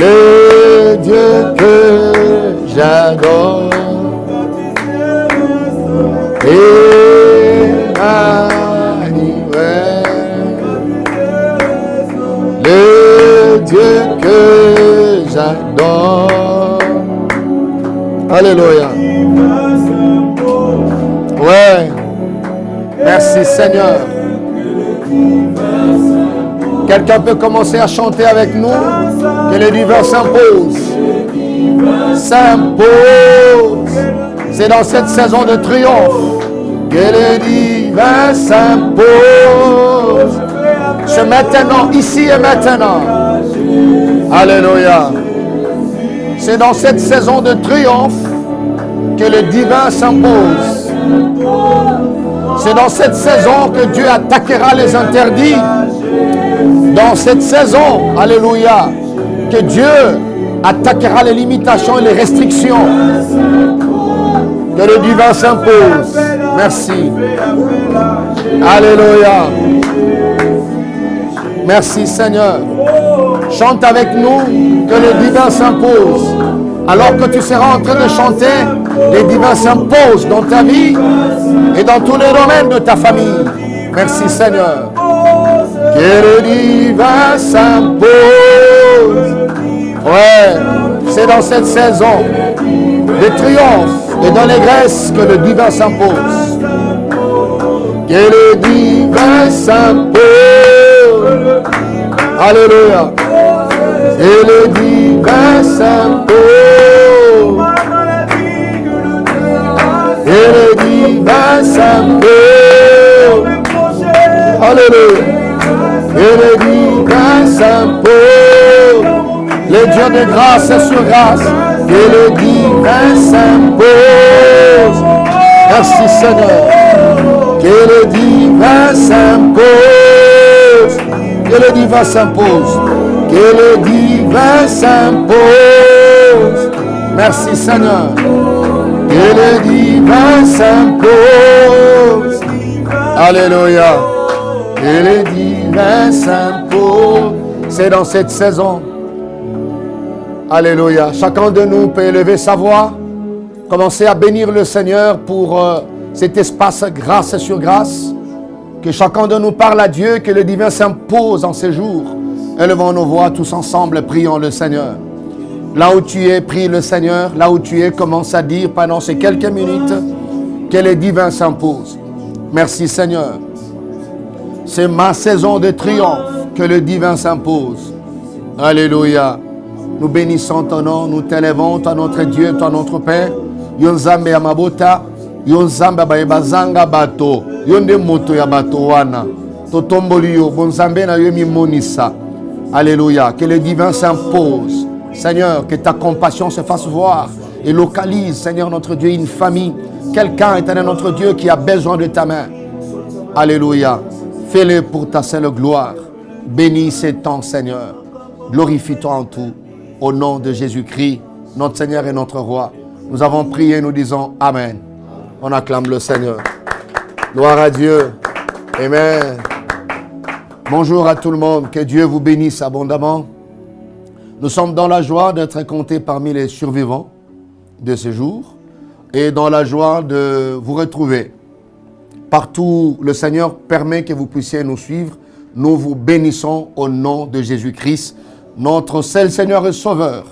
Le Dieu que j'adore, Emmanuel, le Dieu que j'adore. Alléluia. Ouais. Merci Seigneur. Quelqu'un peut commencer à chanter avec nous. Que le divin s'impose. S'impose. C'est dans cette saison de triomphe que le divin s'impose. Ce maintenant, ici et maintenant. Alléluia. C'est dans cette saison de triomphe que le divin s'impose. C'est dans cette saison que Dieu attaquera les interdits. Dans cette saison, alléluia, que Dieu attaquera les limitations et les restrictions. Que le divin s'impose. Merci. Alléluia. Merci Seigneur. Chante avec nous que le divin s'impose. Alors que tu seras en train de chanter, les divins s'imposent dans ta vie et dans tous les domaines de ta famille. Merci Seigneur. Que le divin s'impose. Ouais, c'est dans cette saison de triomphe et d'allégresse que le divin s'impose. Que le divin s'impose. Alléluia. Et le divin s'impose. Et le divin s'impose. Alléluia. Et le divin s'impose. Le Dieu de grâce sur grâce. Et le divin s'impose. Merci Seigneur. Que le divin s'impose. Que le divin s'impose. Que le divin s'impose. Merci Seigneur. Que le divin s'impose. Alléluia. Que le divin s'impose. C'est dans cette saison. Alléluia. Chacun de nous peut élever sa voix. Commencer à bénir le Seigneur pour cet espace grâce sur grâce. Que chacun de nous parle à Dieu, que le divin s'impose en ces jours. Élevons nos voix tous ensemble, prions le Seigneur. Là où tu es, prie le Seigneur. Là où tu es, commence à dire pendant ces quelques minutes que le divin s'impose. Merci Seigneur. C'est ma saison de triomphe que le divin s'impose. Alléluia. Nous bénissons ton nom, nous t'élevons, toi notre Dieu, toi notre Père. Yonzambe ya mabota, yonzambe bayebazanga bato, yonde moto ya bato wana. Totomboli yo, bonzambe na yo mi monisa. Alléluia. Que le divin s'impose. Seigneur, que ta compassion se fasse voir et localise, Seigneur notre Dieu, une famille. Quelqu'un, éternel notre Dieu, qui a besoin de ta main. Alléluia. Fais-le pour ta seule gloire. Bénis ces temps, Seigneur. Glorifie-toi en tout. Au nom de Jésus-Christ, notre Seigneur et notre Roi. Nous avons prié, nous disons Amen. On acclame le Seigneur. Gloire à Dieu. Amen. Bonjour à tout le monde. Que Dieu vous bénisse abondamment. Nous sommes dans la joie d'être comptés parmi les survivants de ce jour et dans la joie de vous retrouver. Partout, le Seigneur permet que vous puissiez nous suivre. Nous vous bénissons au nom de Jésus-Christ, notre seul Seigneur et Sauveur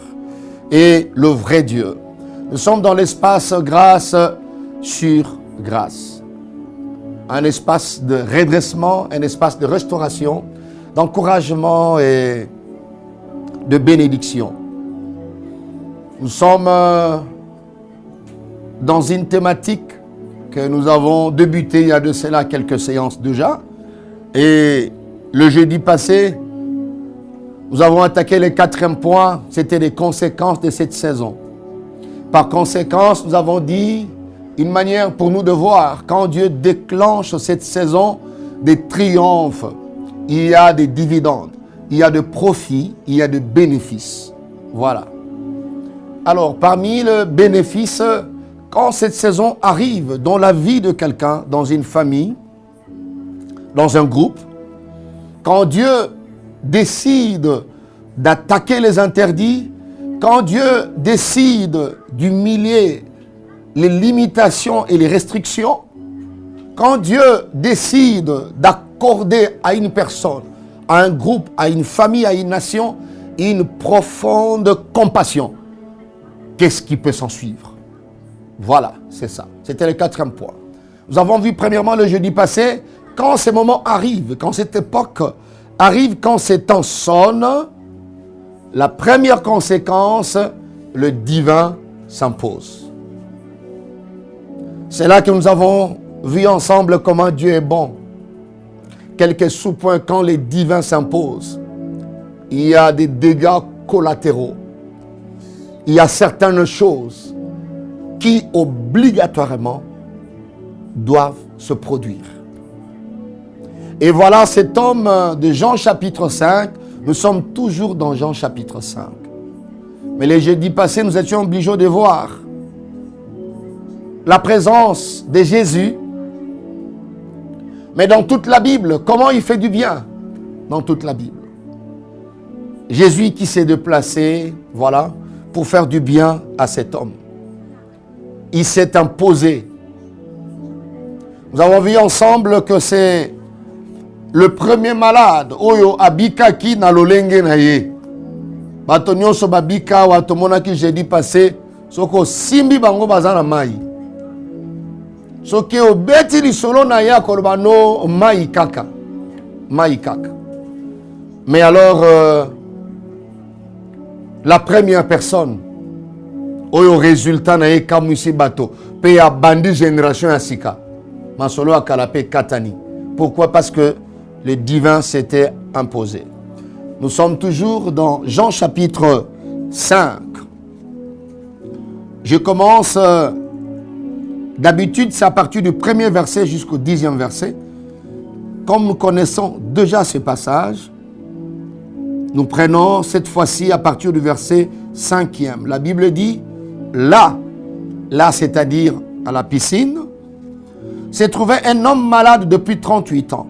et le vrai Dieu. Nous sommes dans l'espace grâce sur grâce. Un espace de redressement, un espace de restauration, d'encouragement et de bénédiction. Nous sommes dans une thématique que nous avons débuté il y a de cela quelques séances déjà. Et le jeudi passé, Nous avons attaqué le 4e point, c'était les conséquences de cette saison. Par conséquent, nous avons dit une manière pour nous de voir, quand Dieu déclenche cette saison des triomphes, il y a des dividendes, il y a des profits, il y a des bénéfices. Voilà. Alors, parmi les bénéfices, quand cette saison arrive dans la vie de quelqu'un, dans une famille, dans un groupe, quand Dieu décide d'attaquer les interdits, quand Dieu décide d'humilier les limitations et les restrictions, quand Dieu décide d'accorder à une personne, à un groupe, à une famille, à une nation, une profonde compassion, qu'est-ce qui peut s'en suivre? Voilà, c'est ça. C'était le 4e point. Nous avons vu premièrement le jeudi passé, quand ces moments arrivent, quand cette époque arrive, quand ces temps sonnent, la première conséquence, le divin s'impose. C'est là que nous avons vu ensemble comment Dieu est bon. Quelques sous-points, quand les divins s'imposent, il y a des dégâts collatéraux. Il y a certaines choses qui obligatoirement doivent se produire. Et voilà cet homme de Jean chapitre 5. Nous sommes toujours dans Jean chapitre 5. Mais les jeudis passés, nous étions obligés de voir la présence de Jésus. Mais dans toute la Bible, comment il fait du bien? Dans toute la Bible. Jésus qui s'est déplacé, voilà, pour faire du bien à cet homme. Il s'est imposé. Nous avons vu ensemble que c'est le premier malade, oyo abikaki na lolenge na ye. Bato nyonso babika watomona ki jeudi passé, soko simbi bango bazana mai. Soki obeti lisolo na ya koloba no mai kaka. Mai kaka. Mais alors, la première personne, oyo résultat na ye kamwisi bato, pe ya bandi génération ya sika. Masolo akalape katani. Pourquoi? Parce que le divin s'était imposé. Nous sommes toujours dans Jean chapitre 5. Je commence, d'habitude c'est à partir du 1er verset jusqu'au 10e verset. Comme nous connaissons déjà ce passage, nous prenons cette fois-ci à partir du verset 5e. La Bible dit, là c'est-à-dire à la piscine, s'est trouvé un homme malade depuis 38 ans.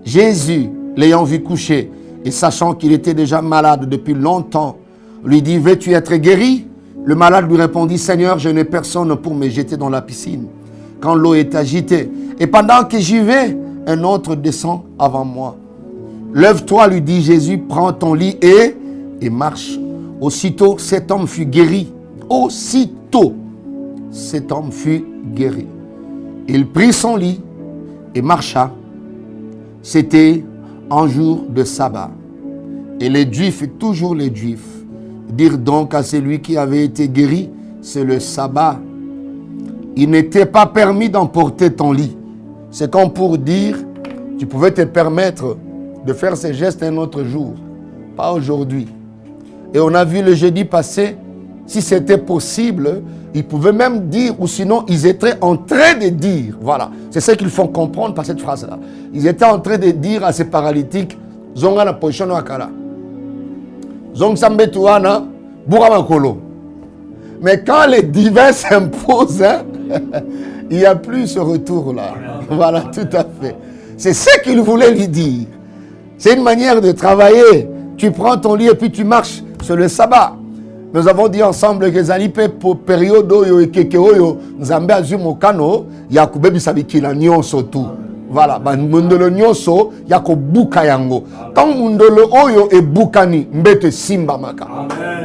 Jésus, l'ayant vu coucher et sachant qu'il était déjà malade depuis longtemps, lui dit, veux-tu être guéri? Le malade lui répondit, Seigneur, je n'ai personne pour me jeter dans la piscine quand l'eau est agitée. Et pendant que j'y vais, un autre descend avant moi. Lève-toi, lui dit Jésus, prends ton lit et marche. Aussitôt, cet homme fut guéri. Aussitôt, cet homme fut guéri. Il prit son lit et marcha. C'était un jour de sabbat. Et les Juifs, toujours les Juifs, dirent donc à celui qui avait été guéri, c'est le sabbat. Il n'était pas permis d'emporter ton lit. C'est comme pour dire, tu pouvais te permettre de faire ces gestes un autre jour, pas aujourd'hui. Et on a vu le jeudi passé, si c'était possible, ils pouvaient même dire, ou sinon ils étaient en train de dire, voilà, c'est ce qu'ils font comprendre par cette phrase-là. Ils étaient en train de dire à ces paralytiques, zonga na position wakala, zong sambetuana, bourama kolo. Mais quand les divins s'imposent, il n'y a plus ce retour-là. Voilà, tout à fait. C'est ce qu'il voulait lui dire. C'est une manière de travailler. Tu prends ton lit et puis tu marches sur le sabbat. Nous avons dit ensemble que zalipe pour période oyo et keke oyo nzambe azwi mokano ya kubebisa bikila nyonso tu. Voilà, ba mundolo nyonso ya kobuka yango. Tant mundolo oyo e bukani mbete simba maka.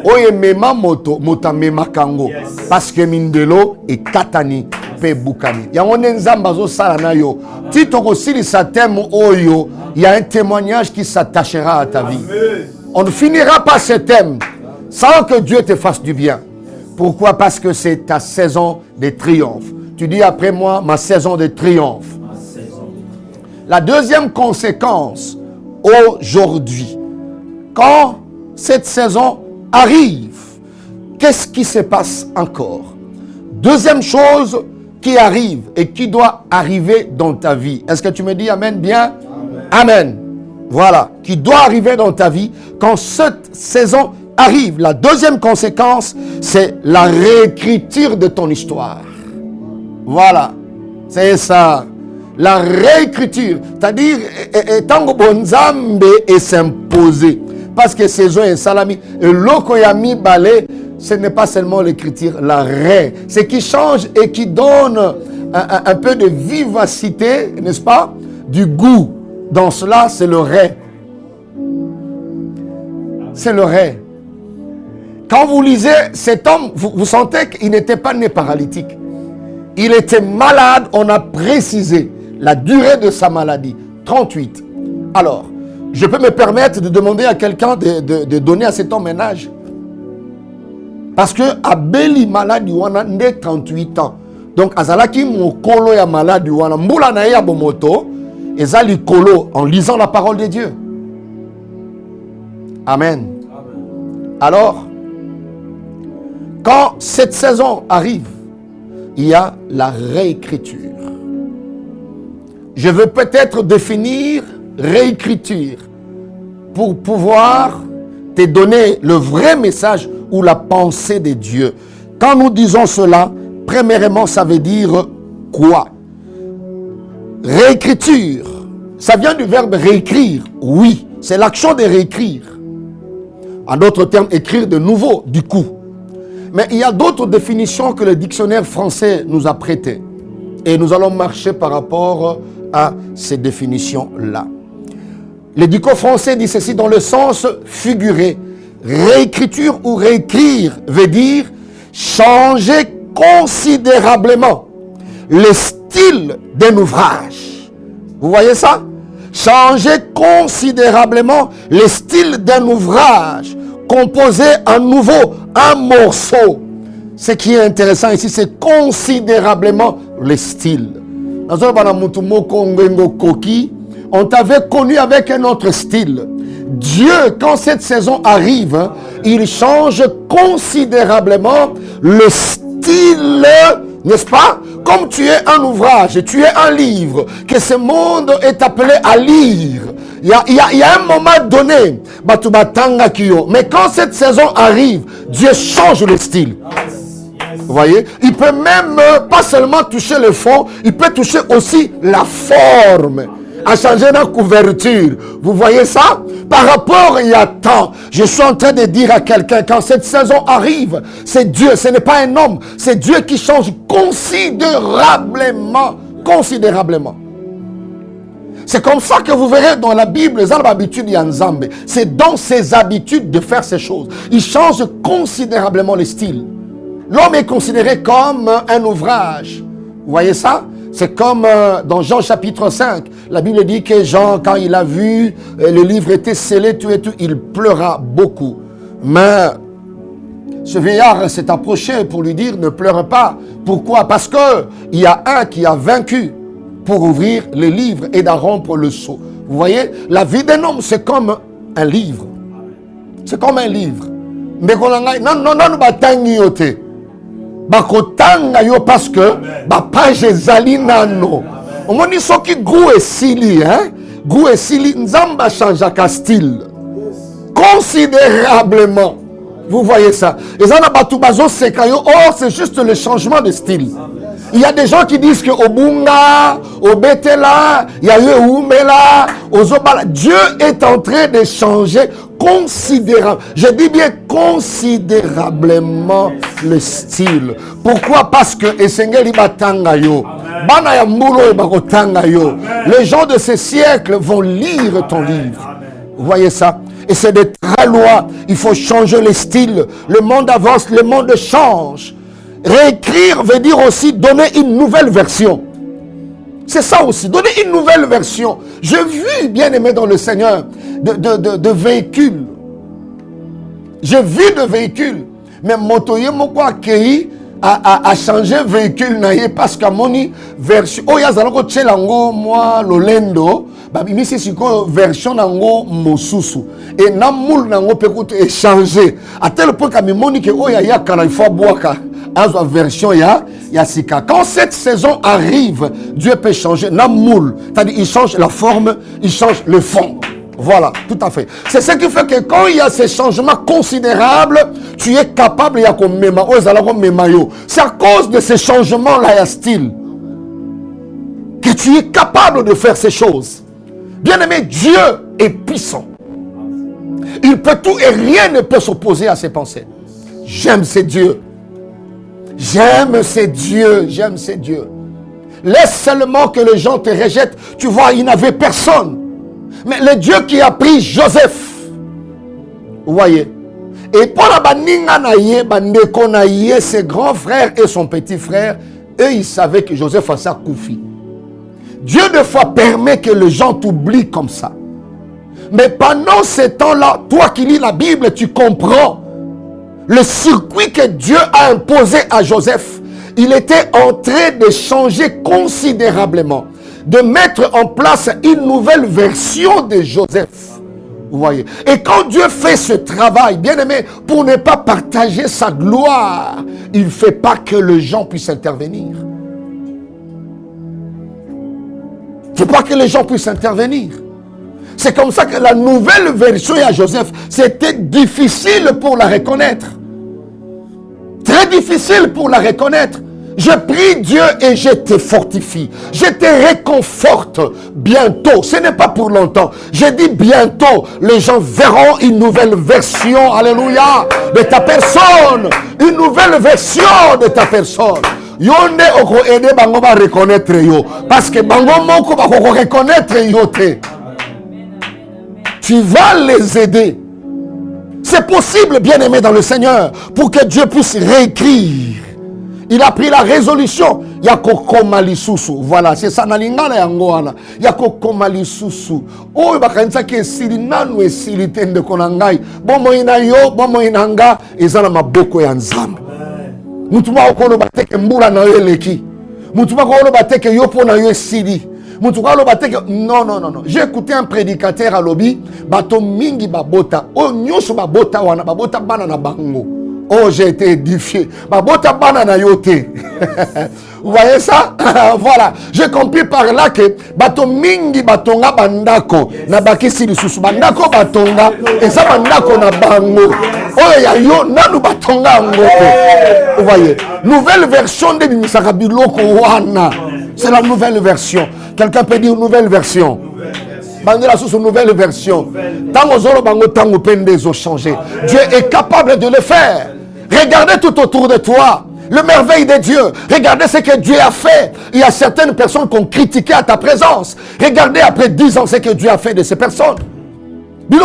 Oyo mema moto mema kango. Parce que mindelo e katani pe bukani. Yango nzamba zo sala na yo. Tito ko silisa thème oyo, il y a un témoignage qui s'attachera à ta vie. On ne finira pas ce thème sans que Dieu te fasse du bien. Pourquoi? Parce que c'est ta saison de triomphe. Tu dis après moi, ma saison de triomphe. La deuxième conséquence, aujourd'hui, quand cette saison arrive, qu'est-ce qui se passe encore? Deuxième chose qui arrive et qui doit arriver dans ta vie. Est-ce que tu me dis amen bien? Amen. Voilà, qui doit arriver dans ta vie quand cette saison arrive. La deuxième conséquence, c'est la réécriture de ton histoire. Voilà, c'est ça. La réécriture, c'est-à-dire, étant bonzambe et s'imposer. Parce que saison est salami, et l'okoyami balé, ce n'est pas seulement l'écriture, la ré. Ce qui change et qui donne un peu de vivacité, n'est-ce pas? Du goût. Dans cela, c'est le ré. C'est le ré. Quand vous lisez cet homme, vous sentez qu'il n'était pas né paralytique. Il était malade, on a précisé la durée de sa maladie. 38. Alors, je peux me permettre de demander à quelqu'un de donner à cet homme un âge. Parce que Abeli malade wana nde 38 ans. Donc azalaki mokolo ya malade wana mbula na ya bomoto ezali kolo en lisant la parole de Dieu. Amen. Alors quand cette saison arrive, il y a la réécriture. Je veux peut-être définir réécriture pour pouvoir te donner le vrai message ou la pensée de Dieu. Quand nous disons cela, premièrement, ça veut dire quoi? Réécriture, ça vient du verbe réécrire. Oui, c'est l'action de réécrire. En d'autres termes, écrire de nouveau, du coup. Mais il y a d'autres définitions que le dictionnaire français nous a prêtées. Et nous allons marcher par rapport à ces définitions-là. Le dictionnaire français dit ceci dans le sens figuré. Réécriture ou réécrire veut dire changer considérablement le style d'un ouvrage. Vous voyez ça? Changer considérablement le style d'un ouvrage. Composer à nouveau un morceau. Ce qui est intéressant ici, c'est considérablement le style. On t'avait connu avec un autre style. Dieu, quand cette saison arrive, il change considérablement le style, n'est-ce pas? Comme tu es un ouvrage, tu es un livre, que ce monde est appelé à lire. Il y a un moment donné, mais quand cette saison arrive, Dieu change le style. Vous voyez? Il peut même pas seulement toucher le fond, il peut toucher aussi la forme. À changer la couverture. Vous voyez ça? Par rapport il y a temps, je suis en train de dire à quelqu'un, quand cette saison arrive, c'est Dieu, ce n'est pas un homme, c'est Dieu qui change considérablement. Considérablement. C'est comme ça que vous verrez dans la Bible, les habitudes Yanzambe. C'est dans ses habitudes de faire ces choses. Il change considérablement le style. L'homme est considéré comme un ouvrage. Vous voyez ça? C'est comme dans Jean chapitre 5. La Bible dit que Jean, quand il a vu le livre était scellé, tout et tout, il pleura beaucoup. Mais ce vieillard s'est approché pour lui dire, ne pleure pas. Pourquoi? Parce qu'il y a un qui a vaincu pour ouvrir le livre et d'en rompre le sceau. Vous voyez? La vie d'un homme, c'est comme un livre. C'est comme un livre. Mais non, batangi yote. Bakotanga yo parce que page ezali nano. Omoni soki goût et sili, hein? Goût et sili nzamba change à style considérablement. Vous voyez ça? Et ça n'a pas tout bazo sekayo. Oh, c'est juste le changement de style. Il y a des gens qui disent que Obunga, Obetela, Yayeumela, Ozobala, Dieu est en train de changer considérablement. Je dis bien considérablement le style. Pourquoi? Parce que Esengeli batanga yo. Bana ya mbulo bakotanga yo. Les gens de ce siècle vont lire ton livre. Vous voyez ça? Et c'est de très loin. Il faut changer le style. Le monde avance, le monde change. Réécrire veut dire aussi donner une nouvelle version. C'est ça aussi, donner une nouvelle version. J'ai vu, bien aimé dans le Seigneur, de véhicules. J'ai vu de véhicules. Mais motoye mokwa kei a changé véhicule naie parce qu'à moni version. Oh yazaloko tchelango moi lolendo babimisi siko version nango mosusu et na moule nango peut échanger à tel point que mimoni que oya ya kala il faut boaka azwa version ya sika. Quand cette saison arrive, Dieu peut changer na moule, c'est-à-dire il change la forme, il change le fond. Voilà, tout à fait. C'est ce qui fait que quand il y a ces changements considérables, tu es capable, il y a comme méma, c'est à cause de ces changements-là, il y a style, que tu es capable de faire ces choses. Bien-aimé, Dieu est puissant. Il peut tout et rien ne peut s'opposer à ses pensées. J'aime ces dieux. J'aime ces dieux. J'aime ces dieux. Laisse seulement que les gens te rejettent. Tu vois, il n'avait personne. Mais le Dieu qui a pris Joseph, vous voyez, et pour la baninga naïe, bandeko naïe, ses grands frères et son petit frère, eux ils savaient que Joseph a sa koufi. Dieu des fois permet que les gens t'oublient comme ça. Mais pendant ce temps-là, toi qui lis la Bible, tu comprends le circuit que Dieu a imposé à Joseph. Il était en train de changer considérablement, de mettre en place une nouvelle version de Joseph. Vous voyez. Et quand Dieu fait ce travail, bien aimé, pour ne pas partager sa gloire, il ne fait pas que les gens puissent intervenir. Il ne fait pas que les gens puissent intervenir. C'est comme ça que la nouvelle version à Joseph, c'était difficile pour la reconnaître. Très difficile pour la reconnaître. Je prie Dieu et je te fortifie. Je te réconforte bientôt. Ce n'est pas pour longtemps. Je dis bientôt, les gens verront une nouvelle version, alléluia, de ta personne. Une nouvelle version de ta personne. Yonde oko aider bango ba reconnaître yo. Parce que bango moko ba ko reconnaître yo te. Tu vas les aider. C'est possible, bien-aimé dans le Seigneur, pour que Dieu puisse réécrire. Il a pris la résolution. Yako komali susu. Voilà, c'est ça. Nalingana yangoana. Yako komali susu. Oh, bakanisa ke sili nanu esili tende konangai. Bomo ina yo, bomo inanga. Ezana maboko ya nzambe. Mutuma okolo bateke mbula na yo eleki. Mutuma okolo bateke yopo na yo esili. Mutuma okolo bateke. Non, non, non, non. J'ai écouté un prédicateur à Lobi. Bato mingi babota. Oh, nyoso babota wana. Babota bana na bango. Oh, j'ai été édifié. Babota banana yote. Vous voyez ça? Voilà. J'ai compris par là que bato mingi batonga bandako na bakisi lisusu bandako batonga et ça bandako na bango. Oh ya yo nanu batonga ngote. Vous voyez? Nouvelle version de Bimisaka Biloko wana. C'est la nouvelle version. Quelqu'un peut dire nouvelle version. Bandela sous une nouvelle version. Tango zoro bango tango pendes ont changé. Dieu est capable de le faire. Regardez tout autour de toi le merveille de Dieu. Regardez ce que Dieu a fait. Il y a certaines personnes qui ont critiqué à ta présence. Regardez après 10 ans ce que Dieu a fait de ces personnes. Il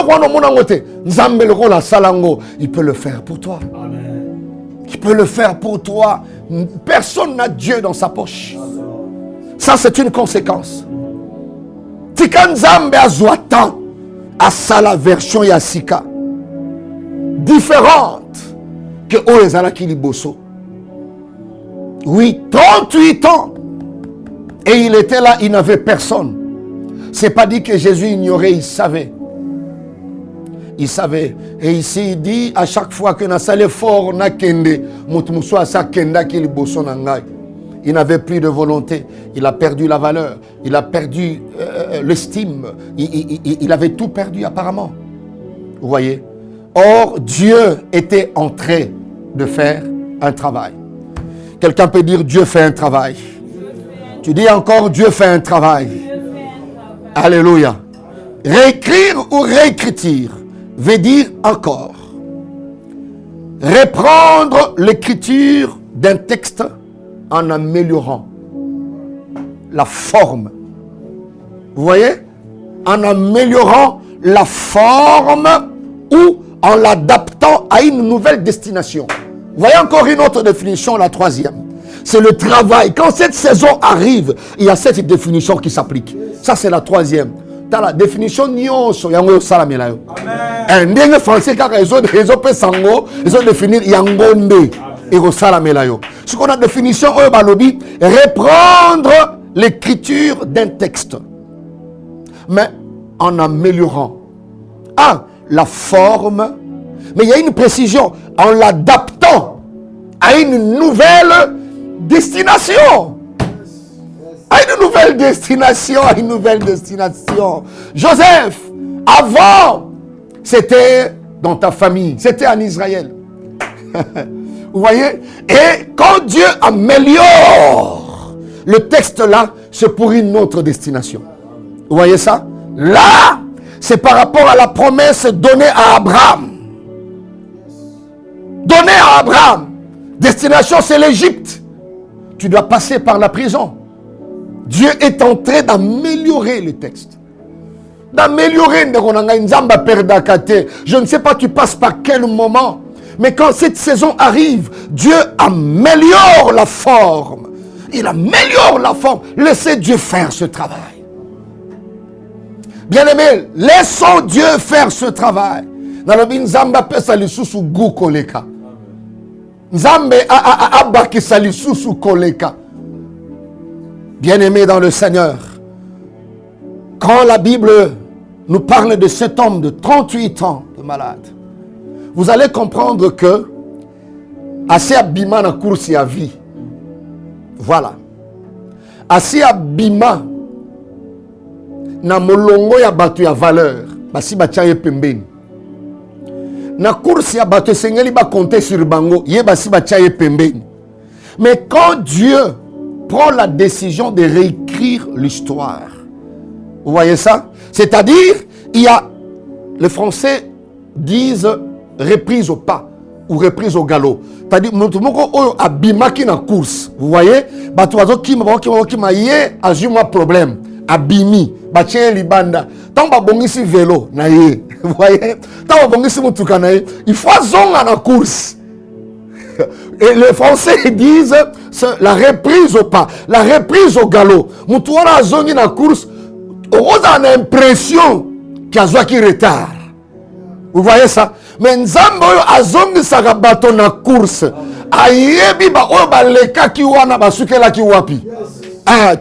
peut le faire pour toi. Il peut le faire pour toi. Personne n'a Dieu dans sa poche. Ça, c'est une conséquence. Tika Nzambe azuatan à ça la version Yassika différente que Oezala Kiliboso. Oui, 38 ans. Et il était là, il n'avait personne. C'est pas dit que Jésus ignorait, il savait. Il savait. Et ici, il dit à chaque fois que na salé fort na kende, mutumuso asa kenda Kiliboso nangai. Il n'avait plus de volonté. Il a perdu la valeur. Il a perdu l'estime. Il avait tout perdu apparemment. Vous voyez? Or, Dieu était en train de faire un travail. Quelqu'un peut dire Dieu fait un travail. Tu dis encore Dieu fait un travail. Alléluia. Réécrire ou réécriture veut dire encore reprendre l'écriture d'un texte en améliorant la forme. Vous voyez? En améliorant la forme ou en l'adaptant à une nouvelle destination. Vous voyez encore une autre définition, la troisième. C'est le travail. Quand cette saison arrive, il y a cette définition qui s'applique. Ça, c'est la troisième. Dans la définition, nyonso yango salamela yo. Un ndenge français car ils ont sango, ils ont défini yangonde et salamela yo. Ce qu'on a définition balobi, reprendre l'écriture d'un texte mais en améliorant la forme, mais il y a une précision, en l'adaptant à une nouvelle destination. À une nouvelle destination. Joseph, avant, c'était dans ta famille, c'était en Israël. Vous voyez? Et quand Dieu améliore le texte là, c'est pour une autre destination. Vous voyez ça? Là, c'est par rapport à la promesse donnée à Abraham. Donnée à Abraham. Destination, c'est l'Égypte. Tu dois passer par la prison. Dieu est en train d'améliorer le texte. D'améliorer. Je ne sais pas tu passes par quel moment. Mais quand cette saison arrive, Dieu améliore la forme. Il améliore la forme. Laissez Dieu faire ce travail. Bien-aimés, laissons Dieu faire ce travail. Bien-aimés dans le Seigneur, quand la Bible nous parle de cet homme de 38 ans de malade, vous allez comprendre que assez abîma na course à vie. Voilà. Assez abîma na molongo ya batu ya valeur. Basi batia pembeni. Na course ya batu sengeli ba compter sur bango. Ye basi batia pembeni. Mais quand Dieu prend la décision de réécrire l'histoire, vous voyez ça? C'est-à-dire, il y a, les Français disent reprise au pas ou reprise au galop. C'est-à-dire, abimaki na course. Vous voyez? Batuazo ki ye azuma problème. Abimi. Batien libanda. Tant ba bongisi vélo na ye. Vous voyez? Tant ba bongisi mutuka na ye. Il faut zonga na course. Et les Français disent la reprise au pas, la reprise au galop. Mutuara zongi na course. On a l'impression qu'il y a qui retard. Vous voyez ça? Mais Nzambo azongi saka bato na course. Ayebi ba o ba leka ki wana basukela ki wapi.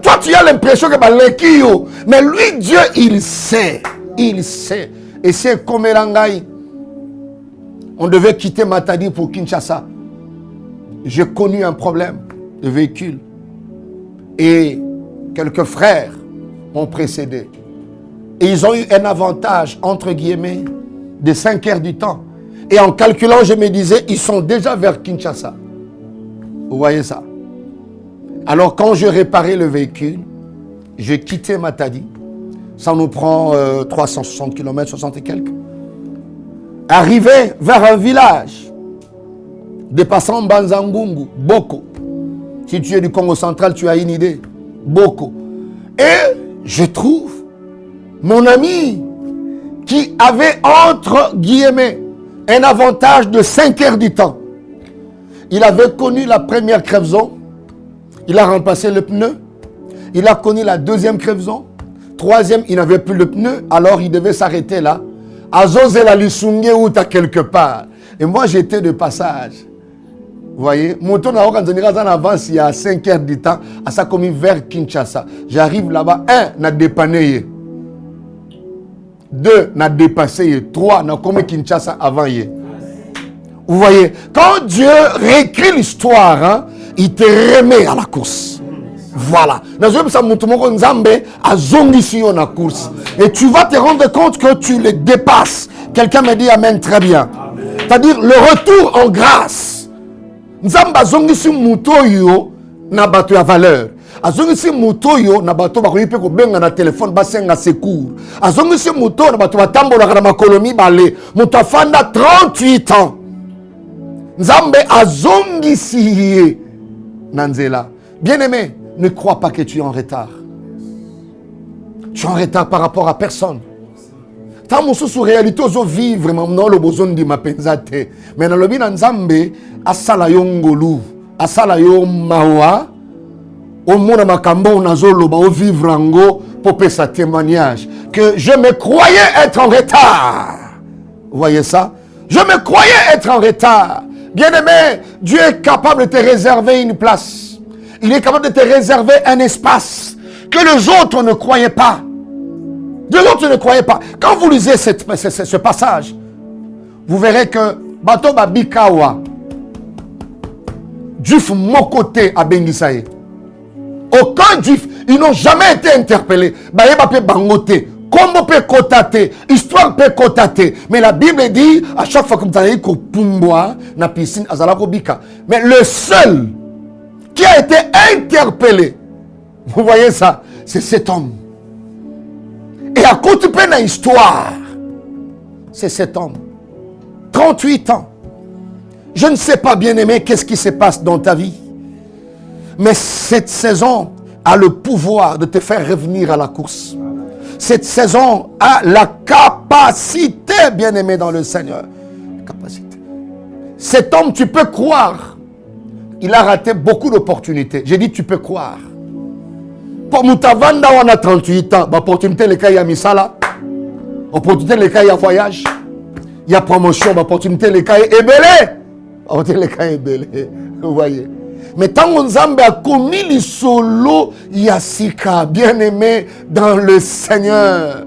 Toi tu as l'impression que ba leki yo, mais lui Dieu il sait. Il sait. Et c'est comme Elangai. On devait quitter Matadi pour Kinshasa. J'ai connu un problème de véhicule. Et quelques frères m'ont précédé. Et ils ont eu un avantage, entre guillemets, de 5 heures du temps. Et en calculant, je me disais, ils sont déjà vers Kinshasa. Vous voyez ça? Alors quand je réparais le véhicule, j'ai quitté Matadi. Ça nous prend 360 km, 60 et quelques. Arrivé vers un village, dépassant Banzangungu, Boko. Si tu es du Congo central, tu as une idée. Boko. Et je trouve mon ami qui avait, entre guillemets, un avantage de 5 heures du temps. Il avait connu la première crevaison. Il a remplacé le pneu. Il a connu la deuxième crevaison. Troisième, il n'avait plus le pneu. Alors, il devait s'arrêter là. Azoze la lisungé ou ta quelque part. Et moi, j'étais de passage. Vous voyez, mon tour en avance il y a 5 heures du temps. À ça, comme vers Kinshasa. J'arrive là-bas. 1, n'a dépanné. 2, n'a dépassé. 3, n'a comme Kinshasa avant. Vous voyez, quand Dieu réécrit l'histoire, hein, il te remet à la course. Voilà. Et tu vas te rendre compte que tu les dépasses. Quelqu'un me dit Amen, très bien. C'est-à-dire le retour en grâce. Nzamba zongisi mutoyo na bato ya valeur. Azongisi mutoyo na bato ba koyipe ko benga na téléphone basenga secours. Azongisi mutoyo na bato batambola na makolomi bale. Muto afanda 38 ans. Nzambe azongisi nanzela. Bien-aimé, ne crois pas que tu es en retard. Tu es en retard par rapport à personne. Tant mon sous réalité aux vivre maintenant le besoin de ma penzate. Mais dans le bin nzambe asala yongolu, asala yomawa, au monde makambo nazolo ba vivre ango pour payer sa témoignage que je me croyais être en retard. Vous voyez ça? Je me croyais être en retard. Bien-aimé, Dieu est capable de te réserver une place. Il est capable de te réserver un espace que les autres ne croyaient pas. De l'autre, ne croyez pas. Quand vous lisez ce passage, vous verrez que Bato Babikawa, Juif mon côté à Bengisaye. Aucun juif, ils n'ont jamais été interpellés. Baïba peut bangoter. Comment peut cotater? Histoire peut cotater. Mais la Bible dit, à chaque fois que vous allez au Pumboa, na piscine, Azala Kobika. Mais le seul qui a été interpellé, vous voyez ça, c'est cet homme. Et à côté de la histoire, c'est cet homme. 38 ans. Je ne sais pas, bien-aimé, qu'est-ce qui se passe dans ta vie. Mais cette saison a le pouvoir de te faire revenir à la course. Cette saison a la capacité, bien-aimé dans le Seigneur. Capacité. Cet homme, tu peux croire, il a raté beaucoup d'opportunités. J'ai dit, tu peux croire. Pour Moutavanda, on a 38 ans. Opportunité, les cas, il y a Misala. Opportunité, les cas, il y a voyage. Il y a promotion. Opportunité, les cas, il y a ébélé. Opportunité, les cas, il y a ébélé. Vous voyez. Mais tant qu'on Nzambe a commis les solos, Yassika, bien-aimé dans le Seigneur.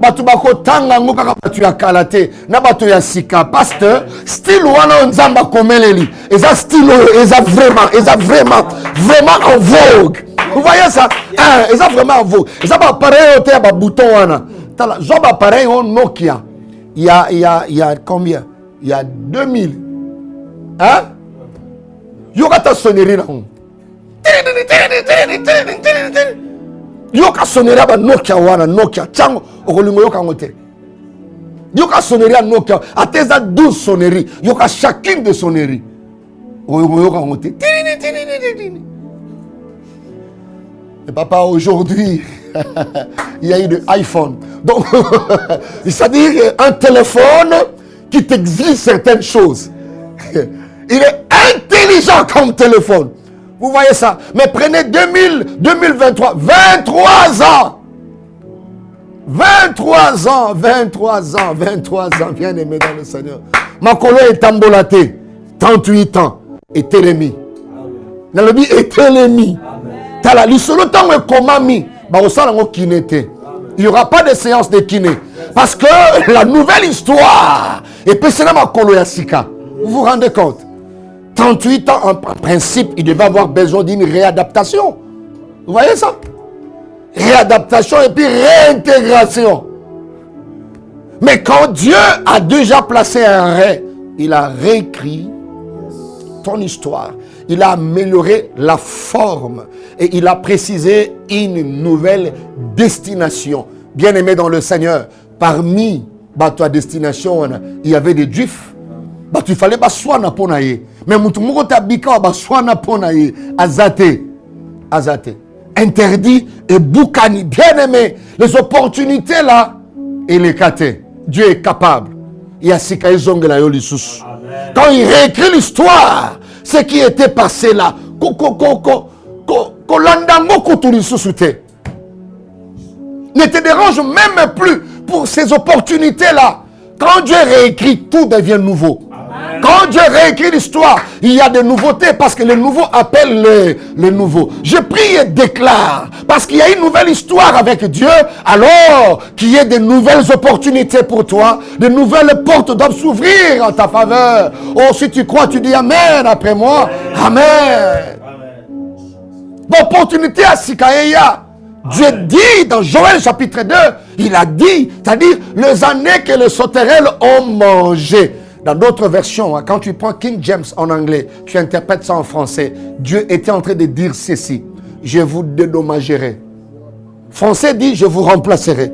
Batubako tanga ngukaka batu ya kalate na batu ya sika pasteur style wana Nzamba komeleli eza style eza vraiment en vogue. Vous voyez ça? Eza vraiment en vogue. Eza ba pareil au ba bouton wana. Tala zo ba pareil au Nokia. Il y a combien? Il y a 2000. Hein? Yoka ta sonnerie là. Yoka sonnerie ba Nokia wana Nokia chango okolingo yoka ngote. Yoka sonnerie Nokia ateza 12 sonneries. Yoka chacune de sonneries. Yoka ngote. Et papa aujourd'hui il y a eu de iPhone. Donc c'est-à-dire un téléphone qui t'exige certaines choses. Il est intelligent comme téléphone. Vous voyez ça? Mais prenez 2023, 23 ans. 23 ans, bien aimé dans le Seigneur. Makolo est tambolaté, 38 ans, et Télémi. Nalobi est Télémi. Tala, l'isolo tango est komami, ba osala ngo kinete. Il n'y aura pas de séance de kiné. Parce que la nouvelle histoire est pesena makolo ya sika. Vous vous rendez compte? 38 ans, en principe, il devait avoir besoin d'une réadaptation. Vous voyez ça? Réadaptation et puis réintégration. Mais quand Dieu a déjà placé un ré, il a réécrit ton histoire. Il a amélioré la forme et il a précisé une nouvelle destination. Bien-aimé dans le Seigneur, parmi ta destination, il y avait des Juifs. Il fallait pas soigner pour naïe. Mais mutumoko tabika ba soigner pour naïe. Azate. Interdit et boukani. Bien-aimé, les opportunités là, et les katé. Dieu est capable. Il y a sikaï zongela yo lisusu. Quand il réécrit l'histoire, ce qui était passé là, ne te dérange même plus pour ces opportunités là. Quand Dieu réécrit, tout devient nouveau. Amen. Quand Dieu réécrit l'histoire, il y a des nouveautés parce que le nouveau appelle le nouveau. Je prie et déclare parce qu'il y a une nouvelle histoire avec Dieu, alors qu'il y ait de nouvelles opportunités pour toi, de nouvelles portes doivent s'ouvrir en ta faveur. Oh, si tu crois, tu dis Amen après moi. Amen. L'opportunité à Sikaïa. Dieu dit dans Joël chapitre 2, il a dit, c'est-à-dire les années que les sauterelles ont mangé. Dans d'autres versions, quand tu prends King James en anglais, tu interprètes ça en français. Dieu était en train de dire ceci, je vous dédommagerai. Français dit, je vous remplacerai.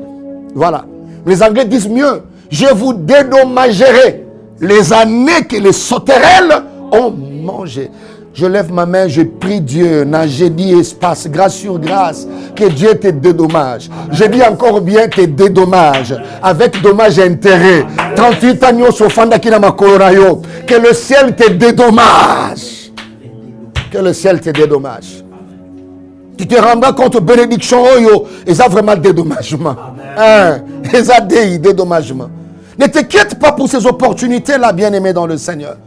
Voilà. Les Anglais disent mieux, je vous dédommagerai les années que les sauterelles ont mangé. Je lève ma main, je prie Dieu, j'ai dit espace, grâce sur grâce, que Dieu te dédommage. Je dis encore bien te dédommage, avec dommage et intérêt. 38 ans, que le ciel te dédommage. Que le ciel te dédommage. Tu te rendras compte, bénédiction, et ça vraiment dédommagement. Et ça dédommagement. Ne t'inquiète pas pour ces opportunités-là, bien-aimé dans le Seigneur.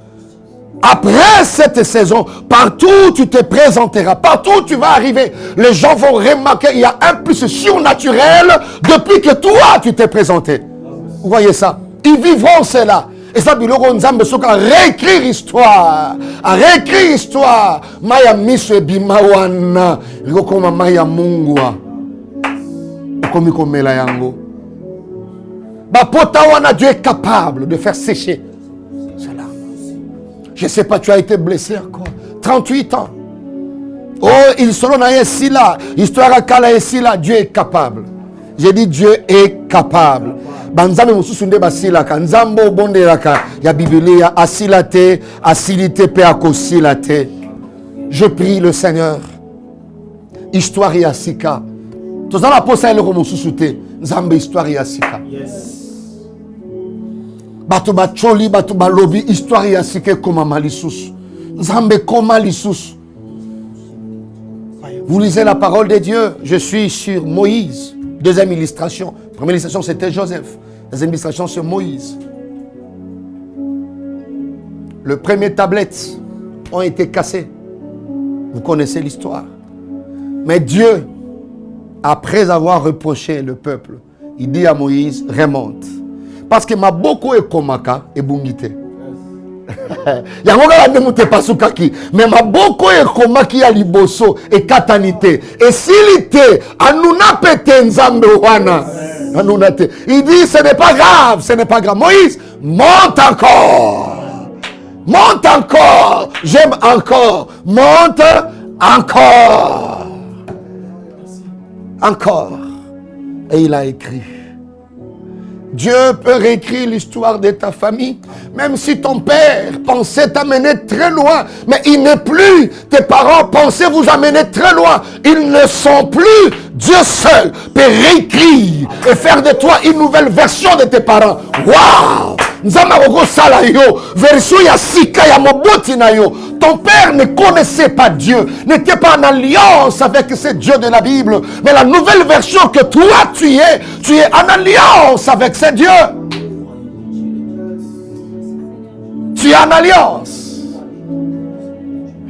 Après cette saison, partout où tu te présenteras, partout où tu vas arriver, les gens vont remarquer qu'il y a un plus surnaturel depuis que toi tu t'es présenté. Vous voyez ça? Ils vivront cela. Et ça, biloko nzambe soka réécrire histoire. À réécrire histoire. Maya miso bimawana. Rikokoma maya mungwa. Komi komela yango. Bapota wana, Dieu est capable de faire sécher cela. Je ne sais pas, tu as été blessé encore. 38 ans. Oh, il solo na ici là. Histoire à kala ici là. Dieu est capable. J'ai dit Dieu est capable. Banzame mususunde basilaka. Nzambo bondelaka. Ya Biblia asilate, asilite pe akosilate. Je prie le Seigneur. Histoire yasika. Tozala posa eloko mususute. Nzambe histoire yasika. Yes. Bato bacholi, bato balobi, histoire yasika koma malisusu. Nzambe koma lisusu. Vous lisez la parole de Dieu. Je suis sur Moïse. Deuxième illustration. Première illustration, c'était Joseph. Deuxième illustration, c'est Moïse. Les premières tablettes ont été cassées. Vous connaissez l'histoire. Mais Dieu, après avoir reproché le peuple, il dit à Moïse, remonte. Parce que ma beaucoup est komaka et bungite. Mais ma beaucoup est komaki à liboso et katanite. Et s'il était, anuna pete nzambe wana. Il dit, ce n'est pas grave, ce n'est pas grave. Moïse, monte encore. Monte encore. J'aime encore. Monte encore. Encore. Et il a écrit. Dieu peut réécrire l'histoire de ta famille. Même si ton père pensait t'amener très loin, mais il n'est plus. Tes parents pensaient vous amener très loin. Ils ne sont plus. Dieu seul peut réécrire et faire de toi une nouvelle version de tes parents. Waouh! Version ya sika ya moboti na yo. Ton père ne connaissait pas Dieu, n'était pas en alliance avec ce Dieu de la Bible. Mais la nouvelle version que toi tu es en alliance avec ce Dieu. Tu es en alliance.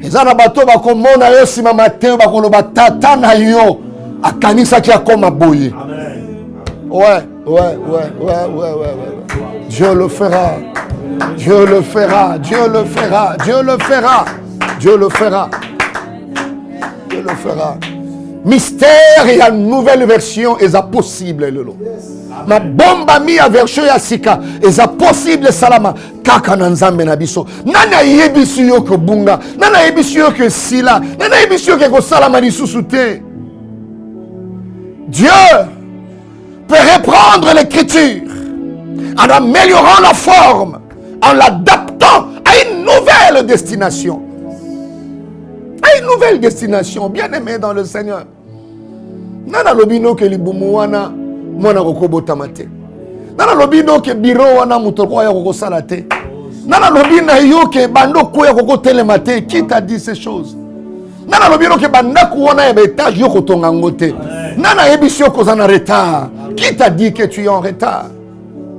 Ezana bato bakomona yo sima matin bakoloba tata na yo akanisa ki akoma boye. Ouais. Dieu le fera. Dieu le fera. Dieu le fera. Dieu le fera. Dieu le fera. Dieu le fera. Mystère et une nouvelle version est possible. Ma bomba mi a version ya sika est possible salama kaka na nzambe na biso. Nana yebisu yo ko bunga. Nana yebisu yo ko sila. Nana yebisu yo ko salama lisusu te. Dieu peut reprendre l'écriture en améliorant la forme, en l'adaptant à une nouvelle destination. À une nouvelle destination, bien aimé dans le Seigneur. Nana lobino ke libumu wana mwana kokobota mate. Nana lobino ke biro wana mutoko ya kokosala te. Nana lobina yo ke bando koya kokotelema te. Qui t'a dit ces choses? Nana lobino ke bandaku wana ya étage yo kotonga ngote. Nana ebisio kozana retard. Qui t'a dit que tu es en retard?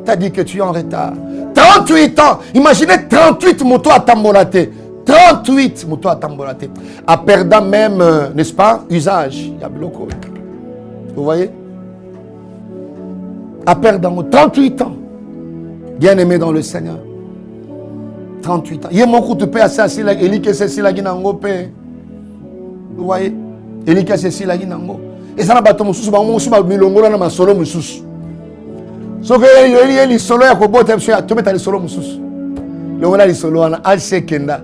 T'as dit que tu es en retard. 38 ans. Imaginez 38 motos à tambolate. 38 motos à tambolate. À perdant même, n'est-ce pas, usage. Il y a beaucoup. Vous voyez? À perdant 38 ans. Bien aimé dans le Seigneur. 38 ans. Il y a mon coup de paix à ça. Il que c'est la guinango. Vous voyez? Il que c'est la guinango. Et ça n'a pas été sous ma milongo na ma solo musus. So que il solo ya ko bote monsieur to mettre le solo musus. Le on a le solo ana al sekenda.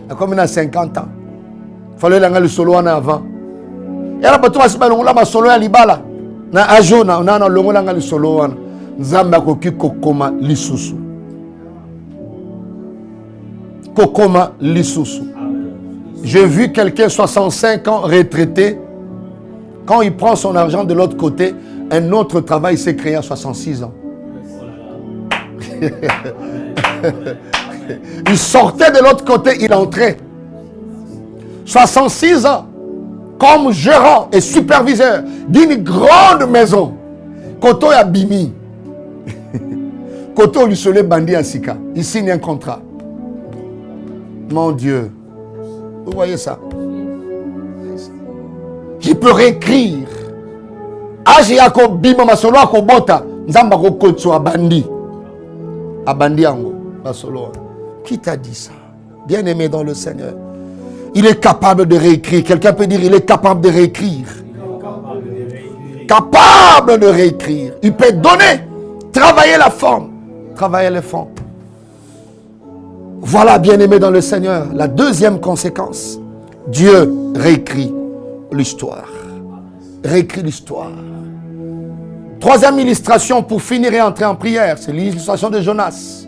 A comme na 50 ans. Fallait la le solo ana avant. Et là pas to ma longo la ma solo ya libala. Na ajona na longo la le solo ana. Nzamba ko ki kokoma lisusu. Kokoma lisusu. J'ai vu quelqu'un 65 ans retraité. Quand il prend son argent de l'autre côté, un autre travail s'est créé à 66 ans. Il sortait de l'autre côté, il entrait. 66 ans, comme gérant et superviseur d'une grande maison. Koto ya Bimi. Koto lui solé bandi à Sika. Il signe un contrat. Mon Dieu. Vous voyez ça? Qui peut réécrire. Agi yako bima masolo yako bota. Nzamba ko kotso abandi. Abandi yango. Masolo. Qui t'a dit ça? Bien-aimé dans le Seigneur. Il est capable de réécrire. Quelqu'un peut dire il est capable de réécrire. Capable de réécrire. Il peut donner. Travailler la forme. Travailler les fonds. Voilà, bien-aimé dans le Seigneur, la deuxième conséquence. Dieu réécrit l'histoire. Réécrit l'histoire. Troisième illustration pour finir et entrer en prière, c'est l'illustration de Jonas.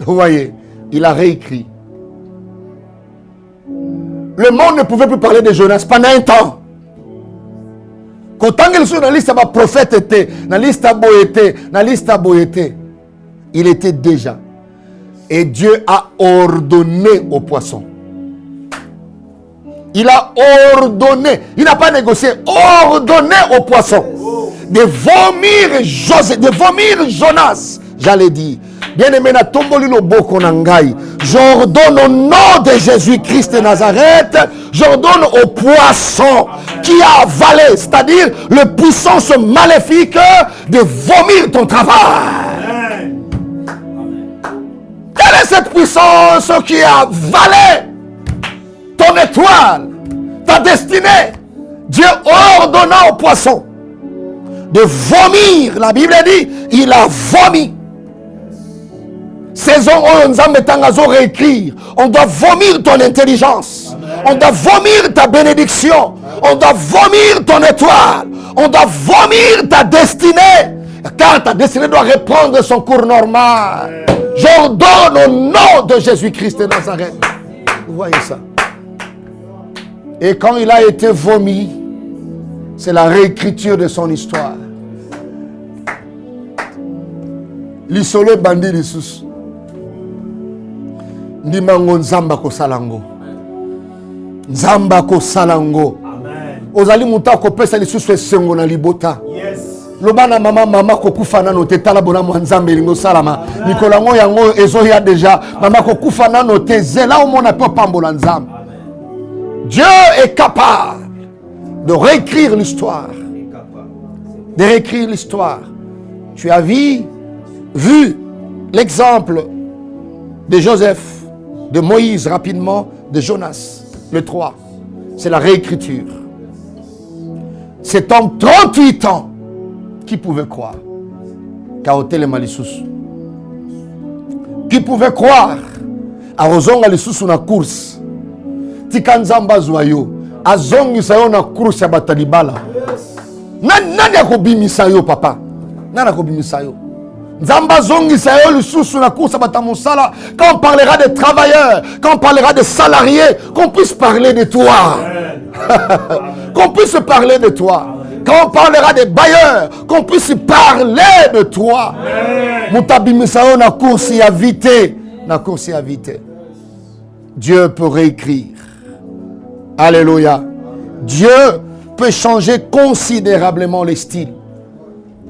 Vous voyez, il a réécrit. Le monde ne pouvait plus parler de Jonas pendant un temps. Quand il est dans la liste de prophètes, dans la liste de boyété, il était déjà. Et Dieu a ordonné aux poissons. Il a ordonné, il n'a pas négocié, ordonné aux poissons de vomir Jonas, j'allais dire. Bien-aimé, j'ordonne au nom de Jésus-Christ de Nazareth, j'ordonne aux poissons qui a avalé, c'est-à-dire le puissance maléfique de vomir ton travail. Quelle est cette puissance qui a avalé ton étoile, ta destinée? Dieu ordonna aux poissons de vomir. La Bible dit, il a vomi. Saison où nous allons réécrire. On doit vomir ton intelligence. Amen. On doit vomir ta bénédiction. On doit vomir ton étoile. On doit vomir ta destinée. Car ta destinée doit reprendre son cours normal. J'ordonne au nom de Jésus-Christ de Nazareth. Vous voyez ça? Et quand il a été vomi, c'est la réécriture de son histoire. L'isole bandi l'issus. Ndimango nzamba ko salango. Nzamba ko salango. Amen. Ozali muta ko pesa l'issus esengo na libota. Yes. Lobana mama ko kufa nano te tala bona mo nzambe lingo salama. Nikolango yango ezoya déjà. Mama ko kufa nano te zela o mona pe pambola nzambe. Dieu est capable de réécrire l'histoire. De réécrire l'histoire. Tu as vu l'exemple de Joseph, de Moïse rapidement, de Jonas, le 3. C'est la réécriture. Cet homme, 38 ans, qui pouvait croire? Kaote le malissus. Qui pouvait croire? Arozonga lisusu na course. Tikanzamba zwayo. Azongi sayo na course ya batalibala. Nani akobimisa yo papa? Nani akobimisa yo? Nzamba zongi sayo lisusu na course ya batamosala. Quand on parlera des travailleurs, quand on parlera des salariés, qu'on puisse parler de toi. Qu'on puisse parler de toi. Quand on parlera des bailleurs, qu'on puisse parler de toi. Mutabimisa yo na course ya vite. Na course ya vite. Dieu peut réécrire. Alléluia. Dieu peut changer considérablement les styles.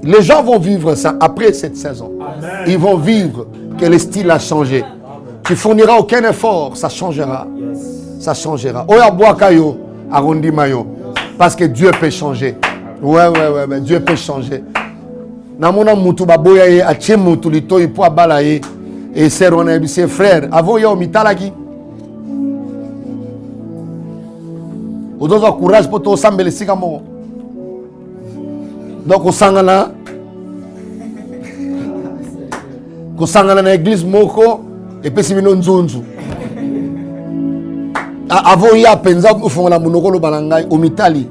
Les gens vont vivre ça après cette saison. Amen. Ils vont vivre que le style a changé. Amen. Tu fourniras aucun effort, ça changera. Yes. Ça changera. Oya boakayo, arondi mayo. Parce que Dieu peut changer. Ouais, Dieu peut changer. Namona mutu baboya ye, ache mutu lito ipo abala ye. Et c'est on a ses frères. Avo yo mitalaki. Vous avez le courage pour tout sambel les sigamo. Donc au sangana, au sangana na église moko et puis si nous nzunzu. Avant il y a penza au fond la monokolo balangai au mitali.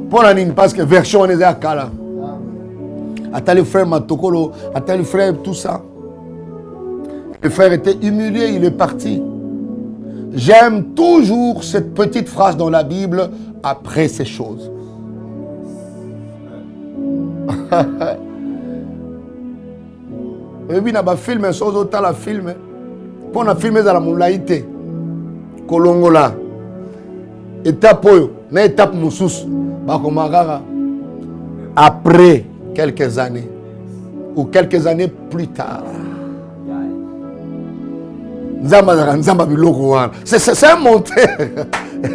Pour la ligne parce que version on est à kala. Attends le frère Matokolo, attends le frère tout ça. Le frère était humilié, il est parti. J'aime toujours cette petite phrase dans la Bible, après ces choses. Et puis, on a filmé, on a filmé. On a filmé dans la moulaïté. Kolongola. Étape, une étape moussous. Après quelques années. ou quelques années plus tard. C'est un monteur.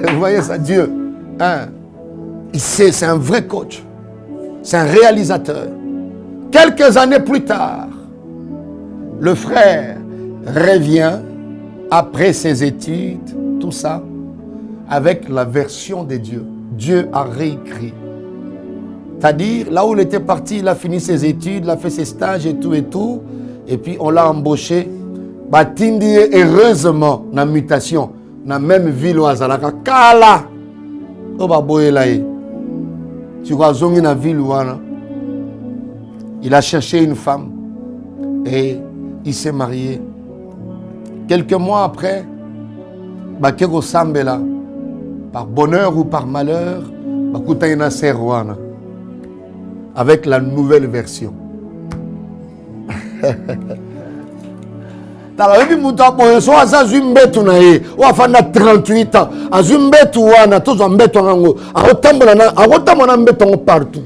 Vous voyez ça, Dieu. Hein? C'est un vrai coach. C'est un réalisateur. Quelques années plus tard, le frère revient après ses études, tout ça, avec la version de Dieu. Dieu a réécrit. C'est-à-dire, là où il était parti, il a fini ses études, il a fait ses stages et tout. Et puis, on l'a embauché. Batindi, heureusement, dans la mutation, dans la même ville où Azalaka. Kala! Tu vois, dans la ville où il a cherché une femme et il s'est marié. Quelques mois après, Bakego Sambela, par bonheur ou par malheur, Bakutaina Serwana, avec la nouvelle version. Talabi muta boyeso azazumbetu na ye wafanda 38 ans azumbetu wana tozo mbetu ngango akotambola mbetu partout.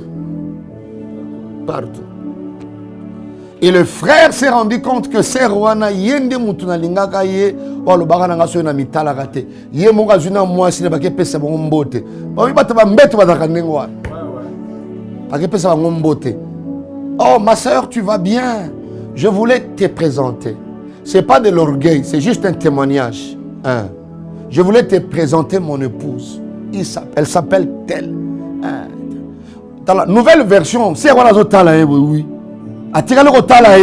Et le frère s'est rendu compte que Serwana yende mutu na lingaka ye walobaka na ngaso na mitala kate ye moka zuna mwasi na bakepesa bango mbote ba bata ba mbetu bataka ndengo wana bakepesa bango mbote. Oh ma sœur, tu vas bien? Je voulais te présenter. Ce n'est pas de l'orgueil, c'est juste un témoignage. Hein. Je voulais te présenter mon épouse. Elle s'appelle telle. Hein. Dans la nouvelle version, c'est quoi la zotala oui. Attire le rotala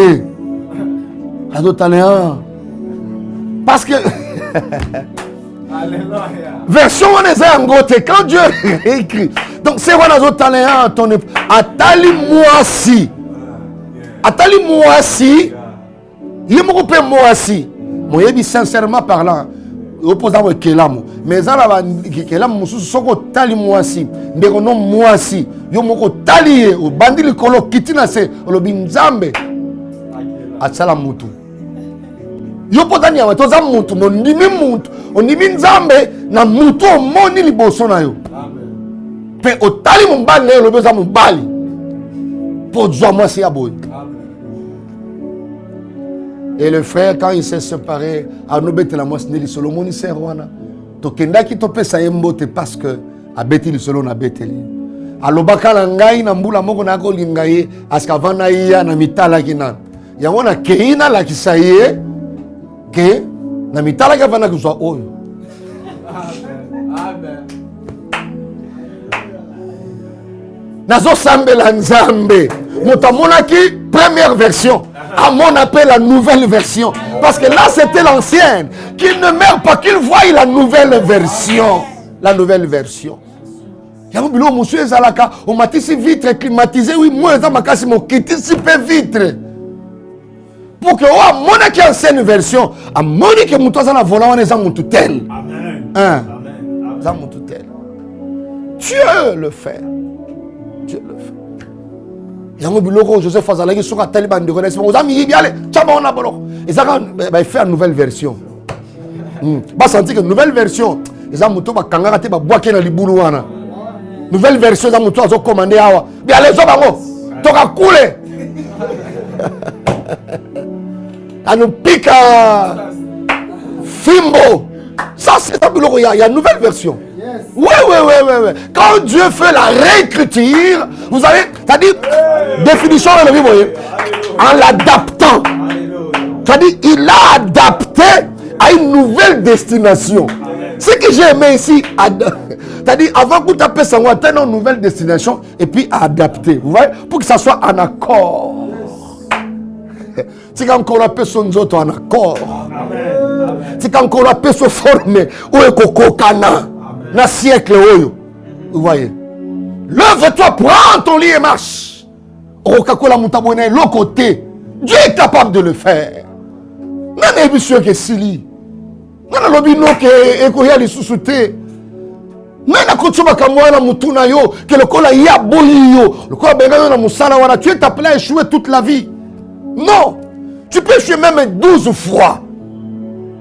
la zotala. Parce que version on est en gote quand Dieu écrit. Donc c'est quoi la zotala ton épouse. Atali moi si. Il me moi aussi. Moi, sincèrement parlant, opposant au Kelam. Mais ça, Kelam, soko tali moi aussi. Ndekono moi aussi. Yo moko tali o bandili kolo kitina se o binzambe. Atsala mutu. Yo potani awa toza mutu, no ndimi mutu. O ndimi nzambe na mutu o moni liboso na yo. Pe o tali mbali le beza mbali. Po zwa moi si aboy. Et le frère, quand il s'est séparé, a nous bêté la moisne, Solomon, il s'est roi. Tokenda qui tope sa yembote parce que a bêté le solo na bêté. Alobaka la ngai na mbula moko na ko lingaye askava na iya na mitala kina. Yango na keina la kisaye ke na mitala ka vana kuswa oyo. Amen. Nazo sambela nzambe. Mutamona ki première version. À mon appel, la nouvelle version. Parce que là, c'était l'ancienne. Qu'il ne meurt pas, qu'il voie la nouvelle version. La nouvelle version. Monsieur Zalaka, on m'a dit si vitre climatisé. Oui, moi, je m'ai dit si peu vitre. Pour que, oh, mon qui ancienne version, à mon qui est mouton à volant, on est en tel. Amen. Amen. Dieu le fait. Dieu le fait. Yango biloko Joseph Azalaki sur Taliban de renaissance. Aux amis, il y a les tchabon na bolo. Et ça va faire une nouvelle version. Bah sentir que nouvelle version. Les amis muto ba kangaka te ba boake na libulu wana. Nouvelle version za muto azo commander awa. Bi allez zo bango. Toka kule. Anu pika fimbo. Ça c'est ça biloko il y a une nouvelle version. Oui. Quand Dieu fait la réécriture, vous avez, c'est-à-dire, définition de la vie, vous voyez, en l'adaptant. C'est-à-dire, il l'a adapté à une nouvelle destination. Ce que j'ai aimé ici, c'est-à-dire, avant que tu appelles ça, on atteint une nouvelle destination et puis adapter. Vous voyez, pour que ça soit en accord. C'est quand on appelle son autre en accord. C'est quand on appelle son formé ou ekokokana. Na siècle oyo. Vous voyez. Lève-toi, prends ton lit et marche. Okakola mutabone l'autre côté. Dieu est capable de le faire. Nana ebisyo ke sili. Nana lobino ke ekoya lisusuté. Nana kotsoma kamwana mutuna yo ke lokola ya boyi yo. Lokola benga na musala wana tu es appelé à échouer toute la vie. Non. Tu peux échouer même 12 fois.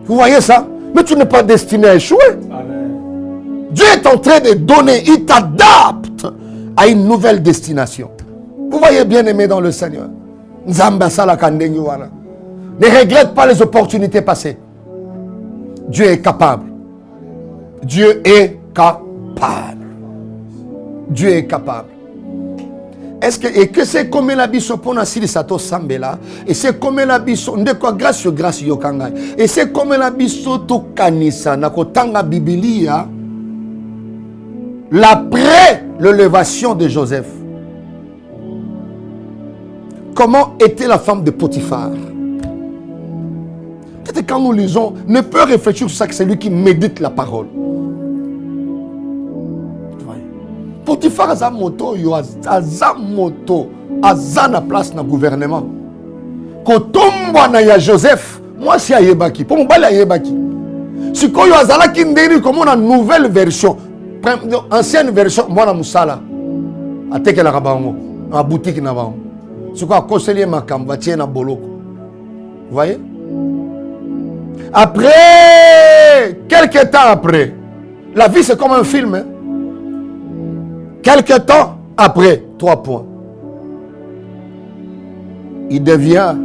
Vous voyez ça? Mais tu n'es pas destiné à échouer. Amen. Dieu est en train de donner, il t'adapte à une nouvelle destination. Vous voyez, bien aimé dans le Seigneur. Ne regrette pas les opportunités passées. Dieu est capable. Dieu est capable. Dieu est capable. Est-ce que et que c'est comme la biso pour nasili sato sambela et c'est comme la biso ndeko grâce sur grâce yokanga et c'est comme la biso to kanisa na kotanga Biblia l'après l'élévation de Joseph. Comment était la femme de Potiphar? Peut-être quand nous lisons, ne peut réfléchir sur ça que c'est lui qui médite la parole. Potiphar a moto, a na place dans le gouvernement. Quand on y a Joseph, moi c'est Ayebaki. Pour moi, c'est Ayebaki. Si quand il y a Zala qui dit comme une nouvelle version, ancienne version, moi na musala. A teke la rabango, a boutique na bango. C'est quoi conseiller makam va tirer na boloko. Vous voyez? Après, quelques temps après, la vie c'est comme un film. Hein? Quelques temps après, 3 points. Il devient,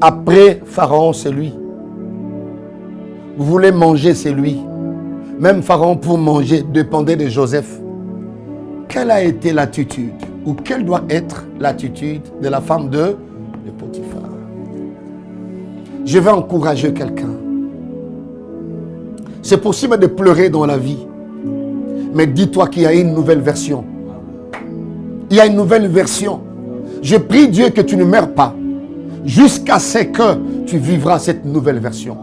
après Pharaon, c'est lui. Vous voulez manger, c'est lui. Même Pharaon, pour manger, dépendait de Joseph. Quelle a été l'attitude, ou quelle doit être l'attitude de la femme de Potiphar? Je vais encourager quelqu'un. C'est possible de pleurer dans la vie. Mais dis-toi qu'il y a une nouvelle version. Il y a une nouvelle version. Je prie Dieu que tu ne meurs pas. Jusqu'à ce que tu vivras cette nouvelle version.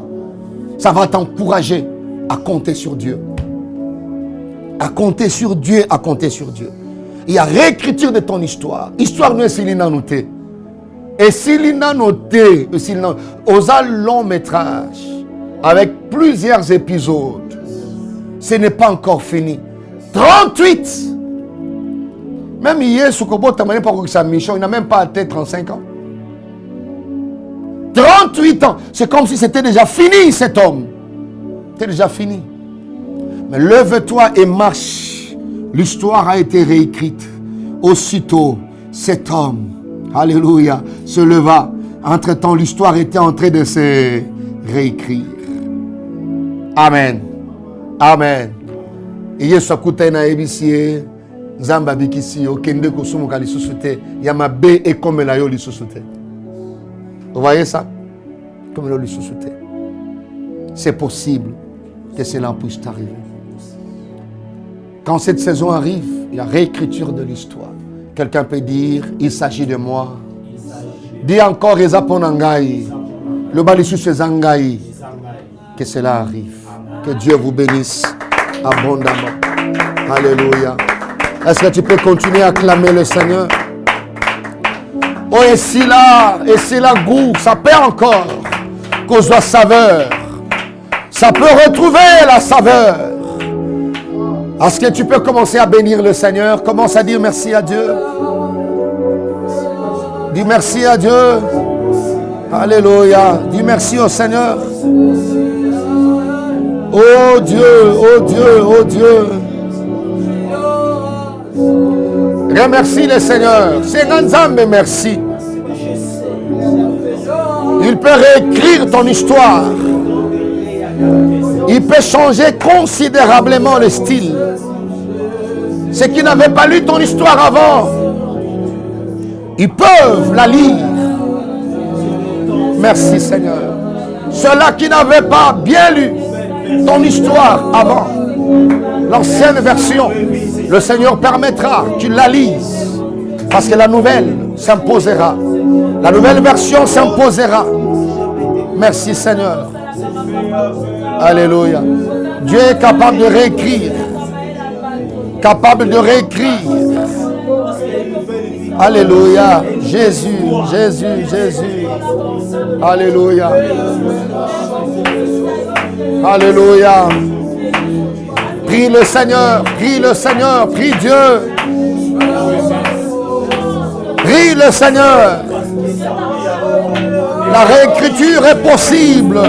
Ça va t'encourager à compter sur Dieu. À compter sur Dieu, à compter sur Dieu. Il y a réécriture de ton histoire. Histoire nous s'il a noté. Et s'il a noté, aux long métrage, avec plusieurs épisodes, ce n'est pas encore fini. 38. Même hier, Soukobo Tamané par sa mission, il n'a même pas atteint 35 ans. 38 ans. C'est comme si c'était déjà fini, cet homme. C'était déjà fini. Mais lève-toi et marche. L'histoire a été réécrite. Aussitôt, cet homme, alléluia, se leva. Entre-temps, l'histoire était en train de se réécrire. Amen. Amen. Et Yesu akuta na ebisi Nzamba bikisi okende kosumuka lisusu te ya mabe et comme la yo lisusu te. Vous voyez ça? Comme la lisusu te. C'est possible que cela puisse t'arriver. Quand cette saison arrive, il y a réécriture de l'histoire. Quelqu'un peut dire, il s'agit de moi. Dis encore, Ezaponangai, le balissus Zangai, que cela arrive. Que Dieu vous bénisse abondamment. Alléluia. Est-ce que tu peux continuer à acclamer le Seigneur? Oh, et si là goût, ça perd encore. Qu'on soit saveur. Ça peut retrouver la saveur. Est-ce que tu peux commencer à bénir le Seigneur? Commence à dire merci à Dieu. Dis merci à Dieu. Alléluia. Dis merci au Seigneur. Oh Dieu, oh Dieu, oh Dieu. Remercie le Seigneur. C'est Nzambe, merci. Il peut réécrire ton histoire. Il peut changer considérablement le style. Ceux qui n'avaient pas lu ton histoire avant, ils peuvent la lire. Merci Seigneur. Ceux-là qui n'avaient pas bien lu ton histoire avant, l'ancienne version, le Seigneur permettra que tu la lises. Parce que la nouvelle s'imposera. La nouvelle version s'imposera. Merci Seigneur. Alléluia. Dieu est capable de réécrire. Capable de réécrire. Alléluia. Jésus, Jésus, Jésus. Alléluia. Alléluia. Prie le Seigneur, prie le Seigneur, prie Dieu. Prie le Seigneur. La réécriture est possible.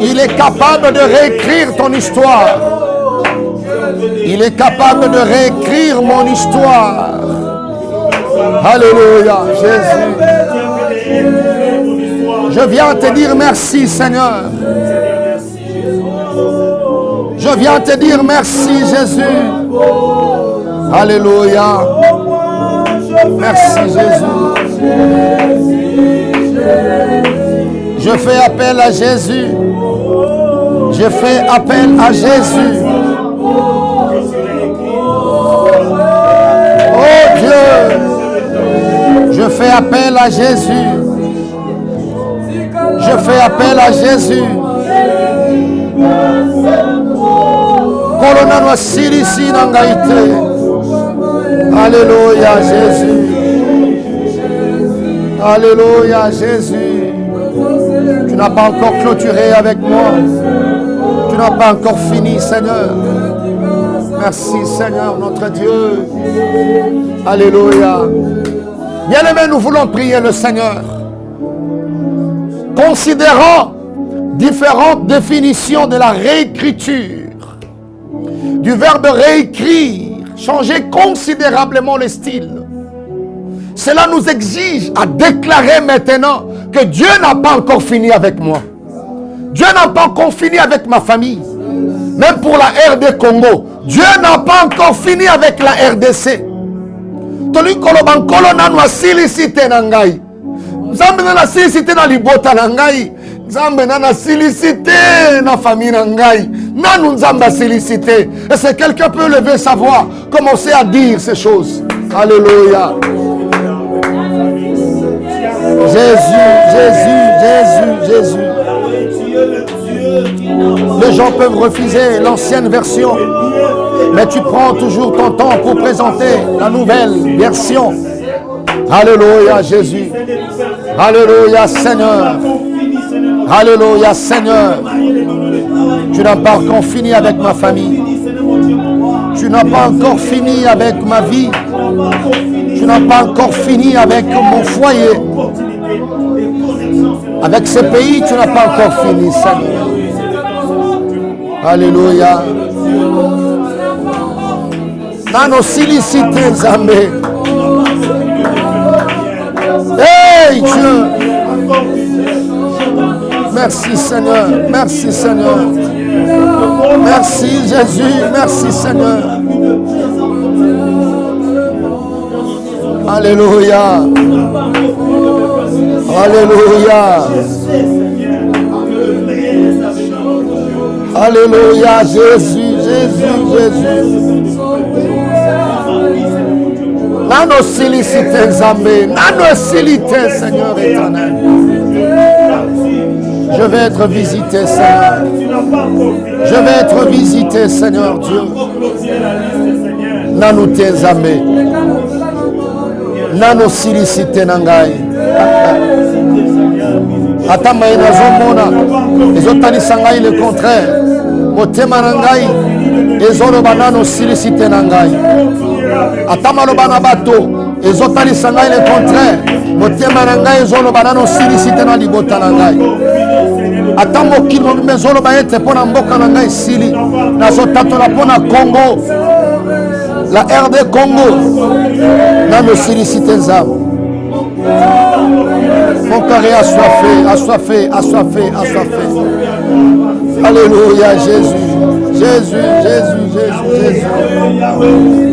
Il est capable de réécrire ton histoire. Il est capable de réécrire mon histoire. Alléluia, Jésus. Je viens te dire merci, Seigneur. Je viens te dire merci, Jésus. Alléluia. Merci, Jésus. Je fais appel à Jésus. Je fais appel à Jésus. Oh Dieu, je fais appel à Jésus. Je fais appel à Jésus. Corona no sirisi nangaite. Alléluia Jésus. Alléluia Jésus. Tu n'as pas encore clôturé avec moi. Tu n'as pas encore fini, Seigneur. Merci Seigneur notre Dieu. Alléluia. Bien-aimés, nous voulons prier le Seigneur. Considérant différentes définitions de la réécriture, du verbe réécrire, changer considérablement le style. Cela nous exige à déclarer maintenant que Dieu n'a pas encore fini avec moi. Dieu n'a pas encore fini avec ma famille. Même pour la RD Congo, Dieu n'a pas encore fini avec la RDC. Toli koloban kolona no silicité na ngai. Nzambe na silicité na libota na ngai. Nzambe na silicité na famille na ngai. Nanu nzamba silicité. Et si quelqu'un peut lever sa voix, commencer à dire ces choses. Alléluia. Jésus, Jésus, Jésus, Jésus. Les gens peuvent refuser l'ancienne version, mais tu prends toujours ton temps pour présenter la nouvelle version. Alléluia Jésus. Alléluia Seigneur. Alléluia Seigneur. Tu n'as pas encore fini avec ma famille. Tu n'as pas encore fini avec ma vie. Tu n'as pas encore fini avec mon foyer. Avec ce pays, tu n'as pas encore fini, Seigneur. Alléluia. Nano silicité, Zambé. Hey Dieu. Merci Seigneur. Merci Seigneur. Merci Jésus. Merci Seigneur. Alléluia. Alléluia. Alléluia. Jésus, Jésus, Jésus. Nano silicité Zambé. Nano silicité Seigneur éternel. Je vais être visité Seigneur. Je vais être visité Seigneur Dieu. Nano Zambé. Nano silicité nangai. Atama inazomona ezotanisa ngai le contraire. Motema na ngai ezoloba nano silicité na ngai. Atama loba na bato ezotanisa ngai le contraire. Motema na ngai ezoloba nano silicité na libota na ngai. Ata mokili mobimba ezoloba ete mpo na mboka na ngai sili. Nazotatola mpo na Congo, la RD Congo. Nano silicité nzambe. Mon cœur est assoiffé, assoiffé, assoiffé, assoiffé. Alléluia, Jésus. Jésus, Jésus, Jésus, Jésus.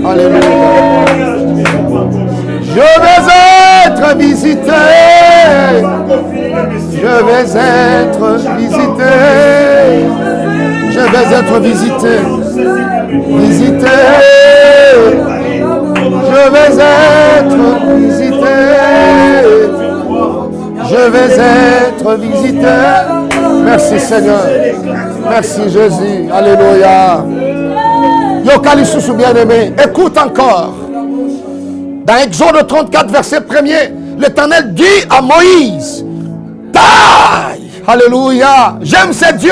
Alléluia. Je vais être visité. Je vais être visité. Je vais être visité. Visité. Je vais être visité. Je vais être visité. Merci Seigneur. Merci Jésus. Alléluia. Yokali Soussou bien-aimé. Écoute encore. Dans Exode 34, verset 1er, l'Éternel dit à Moïse, taille. Alléluia. J'aime ce Dieu.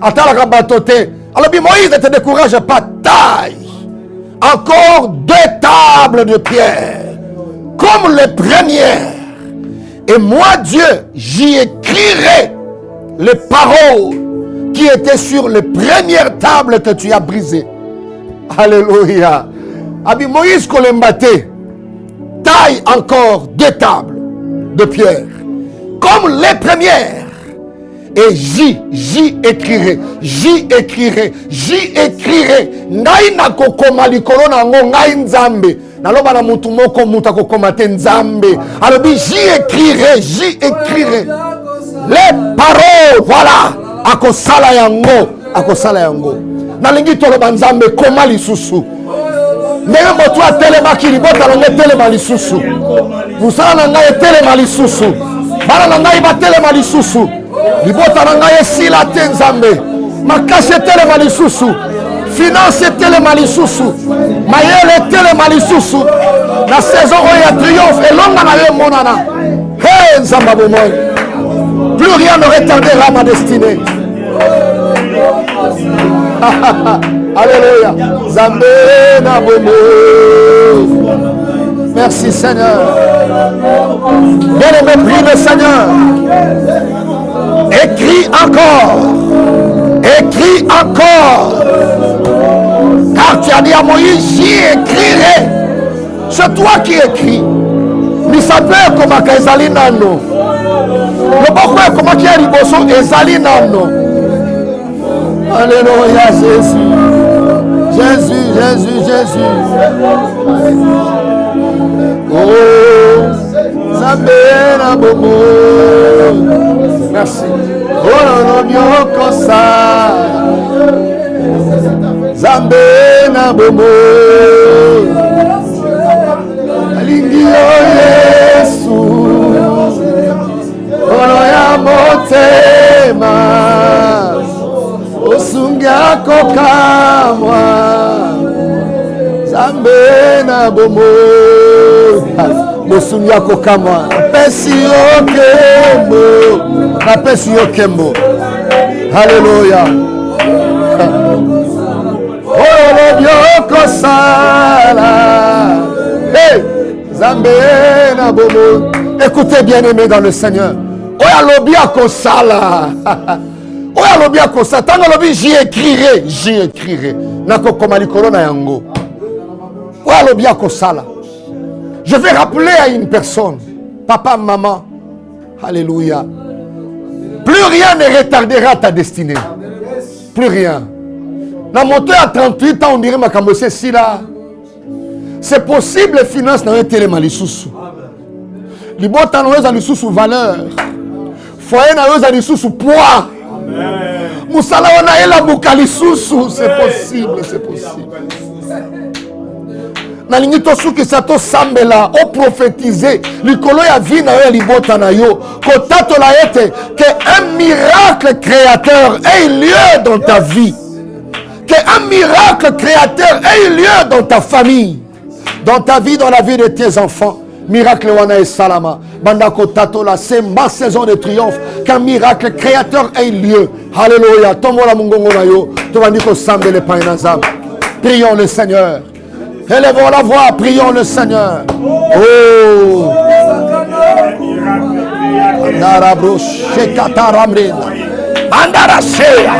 Attends la rabatoté. Alors Moïse, ne te décourage pas. Taille. Encore 2 tables de pierre. Comme les premières. Et moi, Dieu, j'y écrirai les paroles qui étaient sur les premières tables que tu as brisées. Alléluia. Abi Moïse Kolembate. Ta taille encore 2 tables de pierre, comme les premières. Et j'y écrirai. Ngai na kokoma likolo na ngo ngai nzambe. Naloba na mutu moko muta kokoma te nzambe. Alors j'y écrirai. Les paroles, voilà. Akosala yango. Nalingi toloba nzambe koma lisusu. Ndenge moto atelemaki libota na ngai telema lisusu. Musala na ngai telema lisusu. Bana na ngai batelema lisusu. Libota na ngai esila te nzambe. Makasi telema lisusu. Finance telema lisusu. Mayele telema lisusu. Na saison oya triomphe elonga na yo monana. Hey nzamba bomoy. Plus rien ne retardera ma destinée. Alléluia. Zambé na bomo. Merci Seigneur. Bien-aimé, prie le Seigneur. Écris encore. Car tu as dit à Moïse, j'y écrirai. C'est toi qui écris. Mais ça peut comme à Ezali Nano. Le pourquoi comment qui a riboso Ezali Nano. Alléluia Jésus. Oh, Zambé Bomo. Merci. Oh non, non, ça. Zambé Bomo. Alingi Yesu. Oh ya motema. Osunga kokamwa. Zambé na bomo. Osunga kokamwa. Pesi okembo. Alléluia. Oh le bioko sala. Hey, Zambé na bomo. Écoutez bien-aimés dans le Seigneur. Oya lobia kosala. Oya lobia kosala. Tango lobi j'y écrirai. Nako komali corona yango. Oya lobia kosala. Je vais rappeler à une personne, papa, maman, alléluia. Plus rien ne retardera ta destinée. Plus rien. Dans mon temps à 38 ans, on dirait ma cambossé si là. C'est possible, les finances n'ont été les malisusu. Les botas n'ont pas sous valeur. Foyer n'a pas sous poids. Moussala on a la boucali sous. C'est possible. Nalingi to suki sato sambela o prophétiser likolo ya vie na yo libota na yo kotato la ete que un miracle créateur ait lieu dans ta vie, que un miracle créateur ait lieu dans ta famille, dans ta vie, dans la vie de tes enfants. Miracle wana et salama banda kotato la c'est ma saison de triomphe, qu'un miracle créateur ait lieu. Alléluia. Tomola mungongo na yo to bandi ko sambele pa inazam. Prions le Seigneur. Élevons la voix, prions le Seigneur. Oh, Narabrush, Shekataramrin, Mandarasea,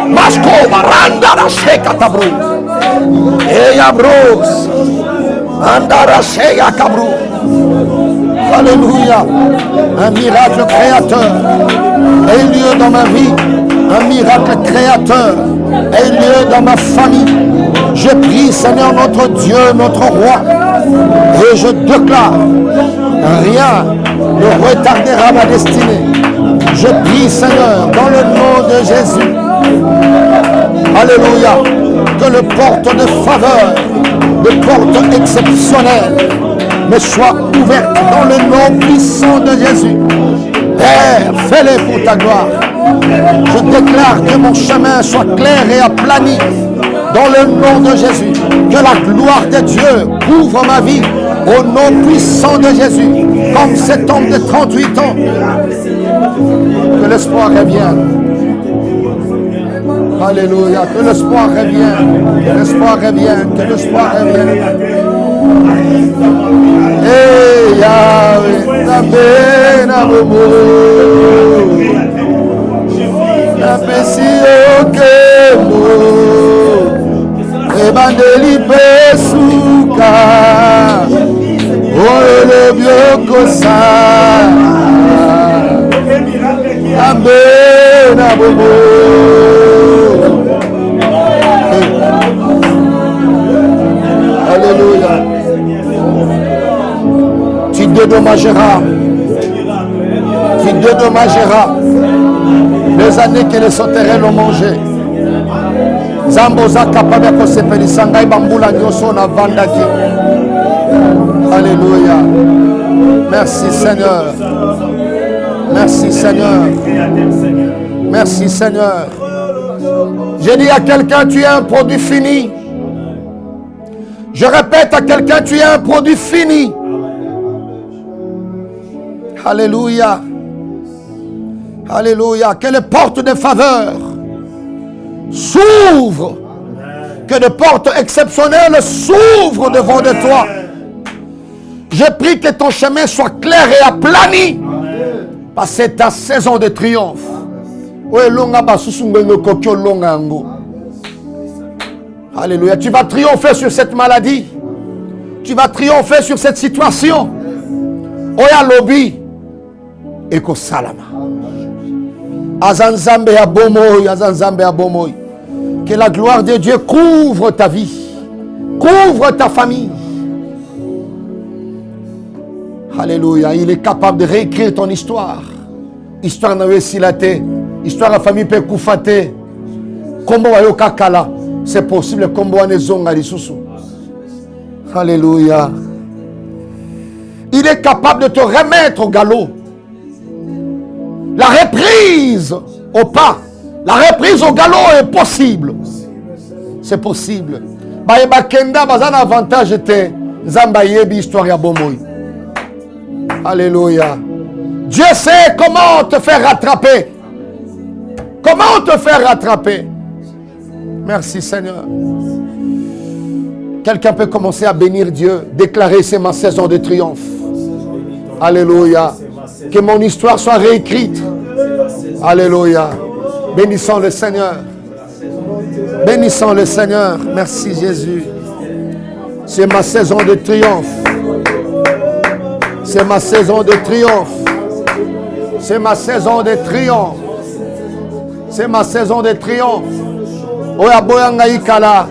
Maskova, Randarashekatabru, Eyabrus, Mandarasea Kabru. Alléluia. Un miracle créateur ait lieu dans ma vie. Un miracle créateur ait lieu dans ma famille. Je prie, Seigneur, notre Dieu, notre Roi, et je déclare, rien ne retardera ma destinée. Je prie, Seigneur, dans le nom de Jésus. Alléluia. Que le porte de faveur, de porte exceptionnelle, me soit ouverte dans le nom puissant de Jésus. Père, fais-le pour ta gloire. Je déclare que mon chemin soit clair et aplani. Dans le nom de Jésus, que la gloire de Dieu couvre ma vie au nom puissant de Jésus, comme cet homme de 38 ans. Que l'espoir revienne. Alléluia, que l'espoir revienne, que l'espoir revienne, que l'espoir revienne. Hey Yahweh, Nabé Nabomo, Nabesi Okemo. Ebandeli pesuka Yokosa. Amen. Alléluia. Tu dédommageras. Tu dédommageras les années que les sauterelles ont mangé. Zamboza capable de se pélisanga bambula nyoso na vandaki. Alléluia. Merci Seigneur. Merci Seigneur. Merci Seigneur. J'ai dit à quelqu'un, tu es un produit fini. Je répète à quelqu'un, tu es un produit fini. Alléluia. Alléluia. Que les portes de faveur s'ouvrent. Que des portes exceptionnelles s'ouvrent devant de toi. Je prie que ton chemin soit clair et aplani. Parce que c'est ta saison de triomphe. Alléluia. Tu vas triompher sur cette maladie. Tu vas triompher sur cette situation. Oya lobi. Eko salama. Azanzambe abomoy, azanzambe abomoy. Que la gloire de Dieu couvre ta vie. Couvre ta famille. Alléluia. Il est capable de réécrire ton histoire. Histoire n'a silate. Histoire de famille peut koufate. Kombo wa yokakala. C'est possible. Kombo wa nezonga lisusu. Alléluia. Il est capable de te remettre au galop. La reprise au pas. La reprise au galop est possible. C'est possible. Baeba kenda bazan avantage te. Zamba yebi histoire ya bomoy. Alléluia. Dieu sait comment te faire rattraper. Comment te faire rattraper. Merci Seigneur. Quelqu'un peut commencer à bénir Dieu. Déclarer c'est ma saison de triomphe. Alléluia. Que mon histoire soit réécrite. Alléluia. Bénissons le Seigneur. Bénissons le Seigneur. Merci Jésus. C'est ma saison de triomphe. C'est ma saison de triomphe. C'est ma saison de triomphe. C'est ma saison de triomphe. Oya boyanga ikala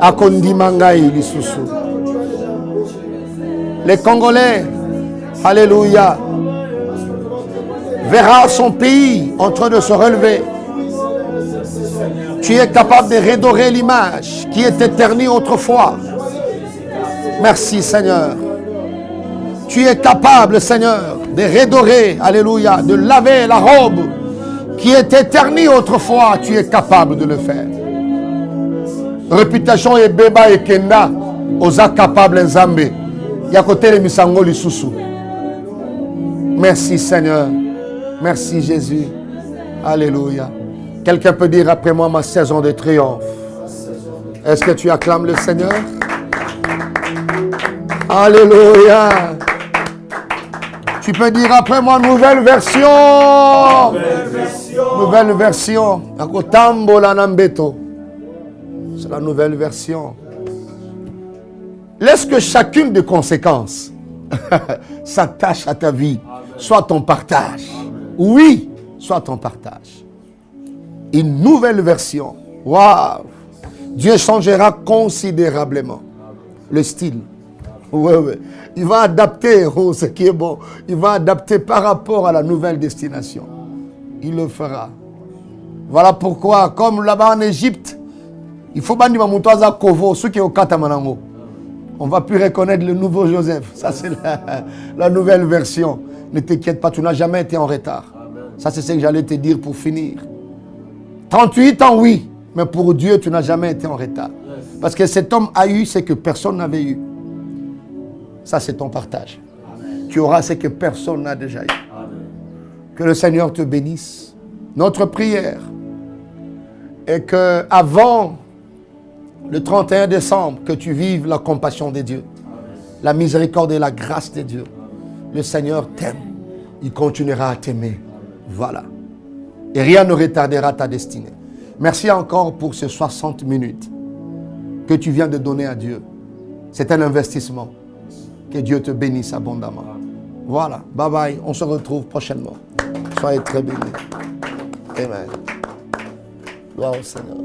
akondimanga ilisusu. Les Congolais, alléluia, verra son pays en train de se relever. Tu es capable de redorer l'image qui était ternie autrefois. Merci Seigneur. Tu es capable, Seigneur, de redorer, alléluia, de laver la robe qui était ternie autrefois. Tu es capable de le faire. Réputation et beba et kenda, osa capable nzambe. Yakote le misango lisusu. Merci Seigneur. Merci Jésus. Alléluia. Quelqu'un peut dire après moi ma saison de triomphe. Est-ce que tu acclames le Seigneur? Alléluia. Tu peux dire après moi nouvelle version. Nouvelle version. C'est la nouvelle version. Laisse que chacune des conséquences s'attache à ta vie. Soit ton partage. Oui, soit ton partage. Une nouvelle version. Waouh! Dieu changera considérablement le style. Ouais. Il va adapter ce qui est bon. Il va adapter par rapport à la nouvelle destination. Il le fera. Voilà pourquoi, comme là-bas en Égypte, il faut bandi mamutoza kovo, ceux qui ont katamanango. On va plus reconnaître le nouveau Joseph. Ça, c'est la nouvelle version. Ne t'inquiète pas, tu n'as jamais été en retard. Ça, c'est ce que j'allais te dire pour finir. 38 ans, oui. Mais pour Dieu, tu n'as jamais été en retard. Parce que cet homme a eu ce que personne n'avait eu. Ça, c'est ton partage. Amen. Tu auras ce que personne n'a déjà eu. Amen. Que le Seigneur te bénisse. Notre prière est que avant le 31 décembre, que tu vives la compassion de Dieu, amen, la miséricorde et la grâce de Dieu. Amen. Le Seigneur t'aime. Il continuera à t'aimer. Voilà. Et rien ne retardera ta destinée. Merci encore pour ces 60 minutes que tu viens de donner à Dieu. C'est un investissement. Que Dieu te bénisse abondamment. Voilà. Bye bye. On se retrouve prochainement. Soyez très bénis. Amen. Gloire au Seigneur.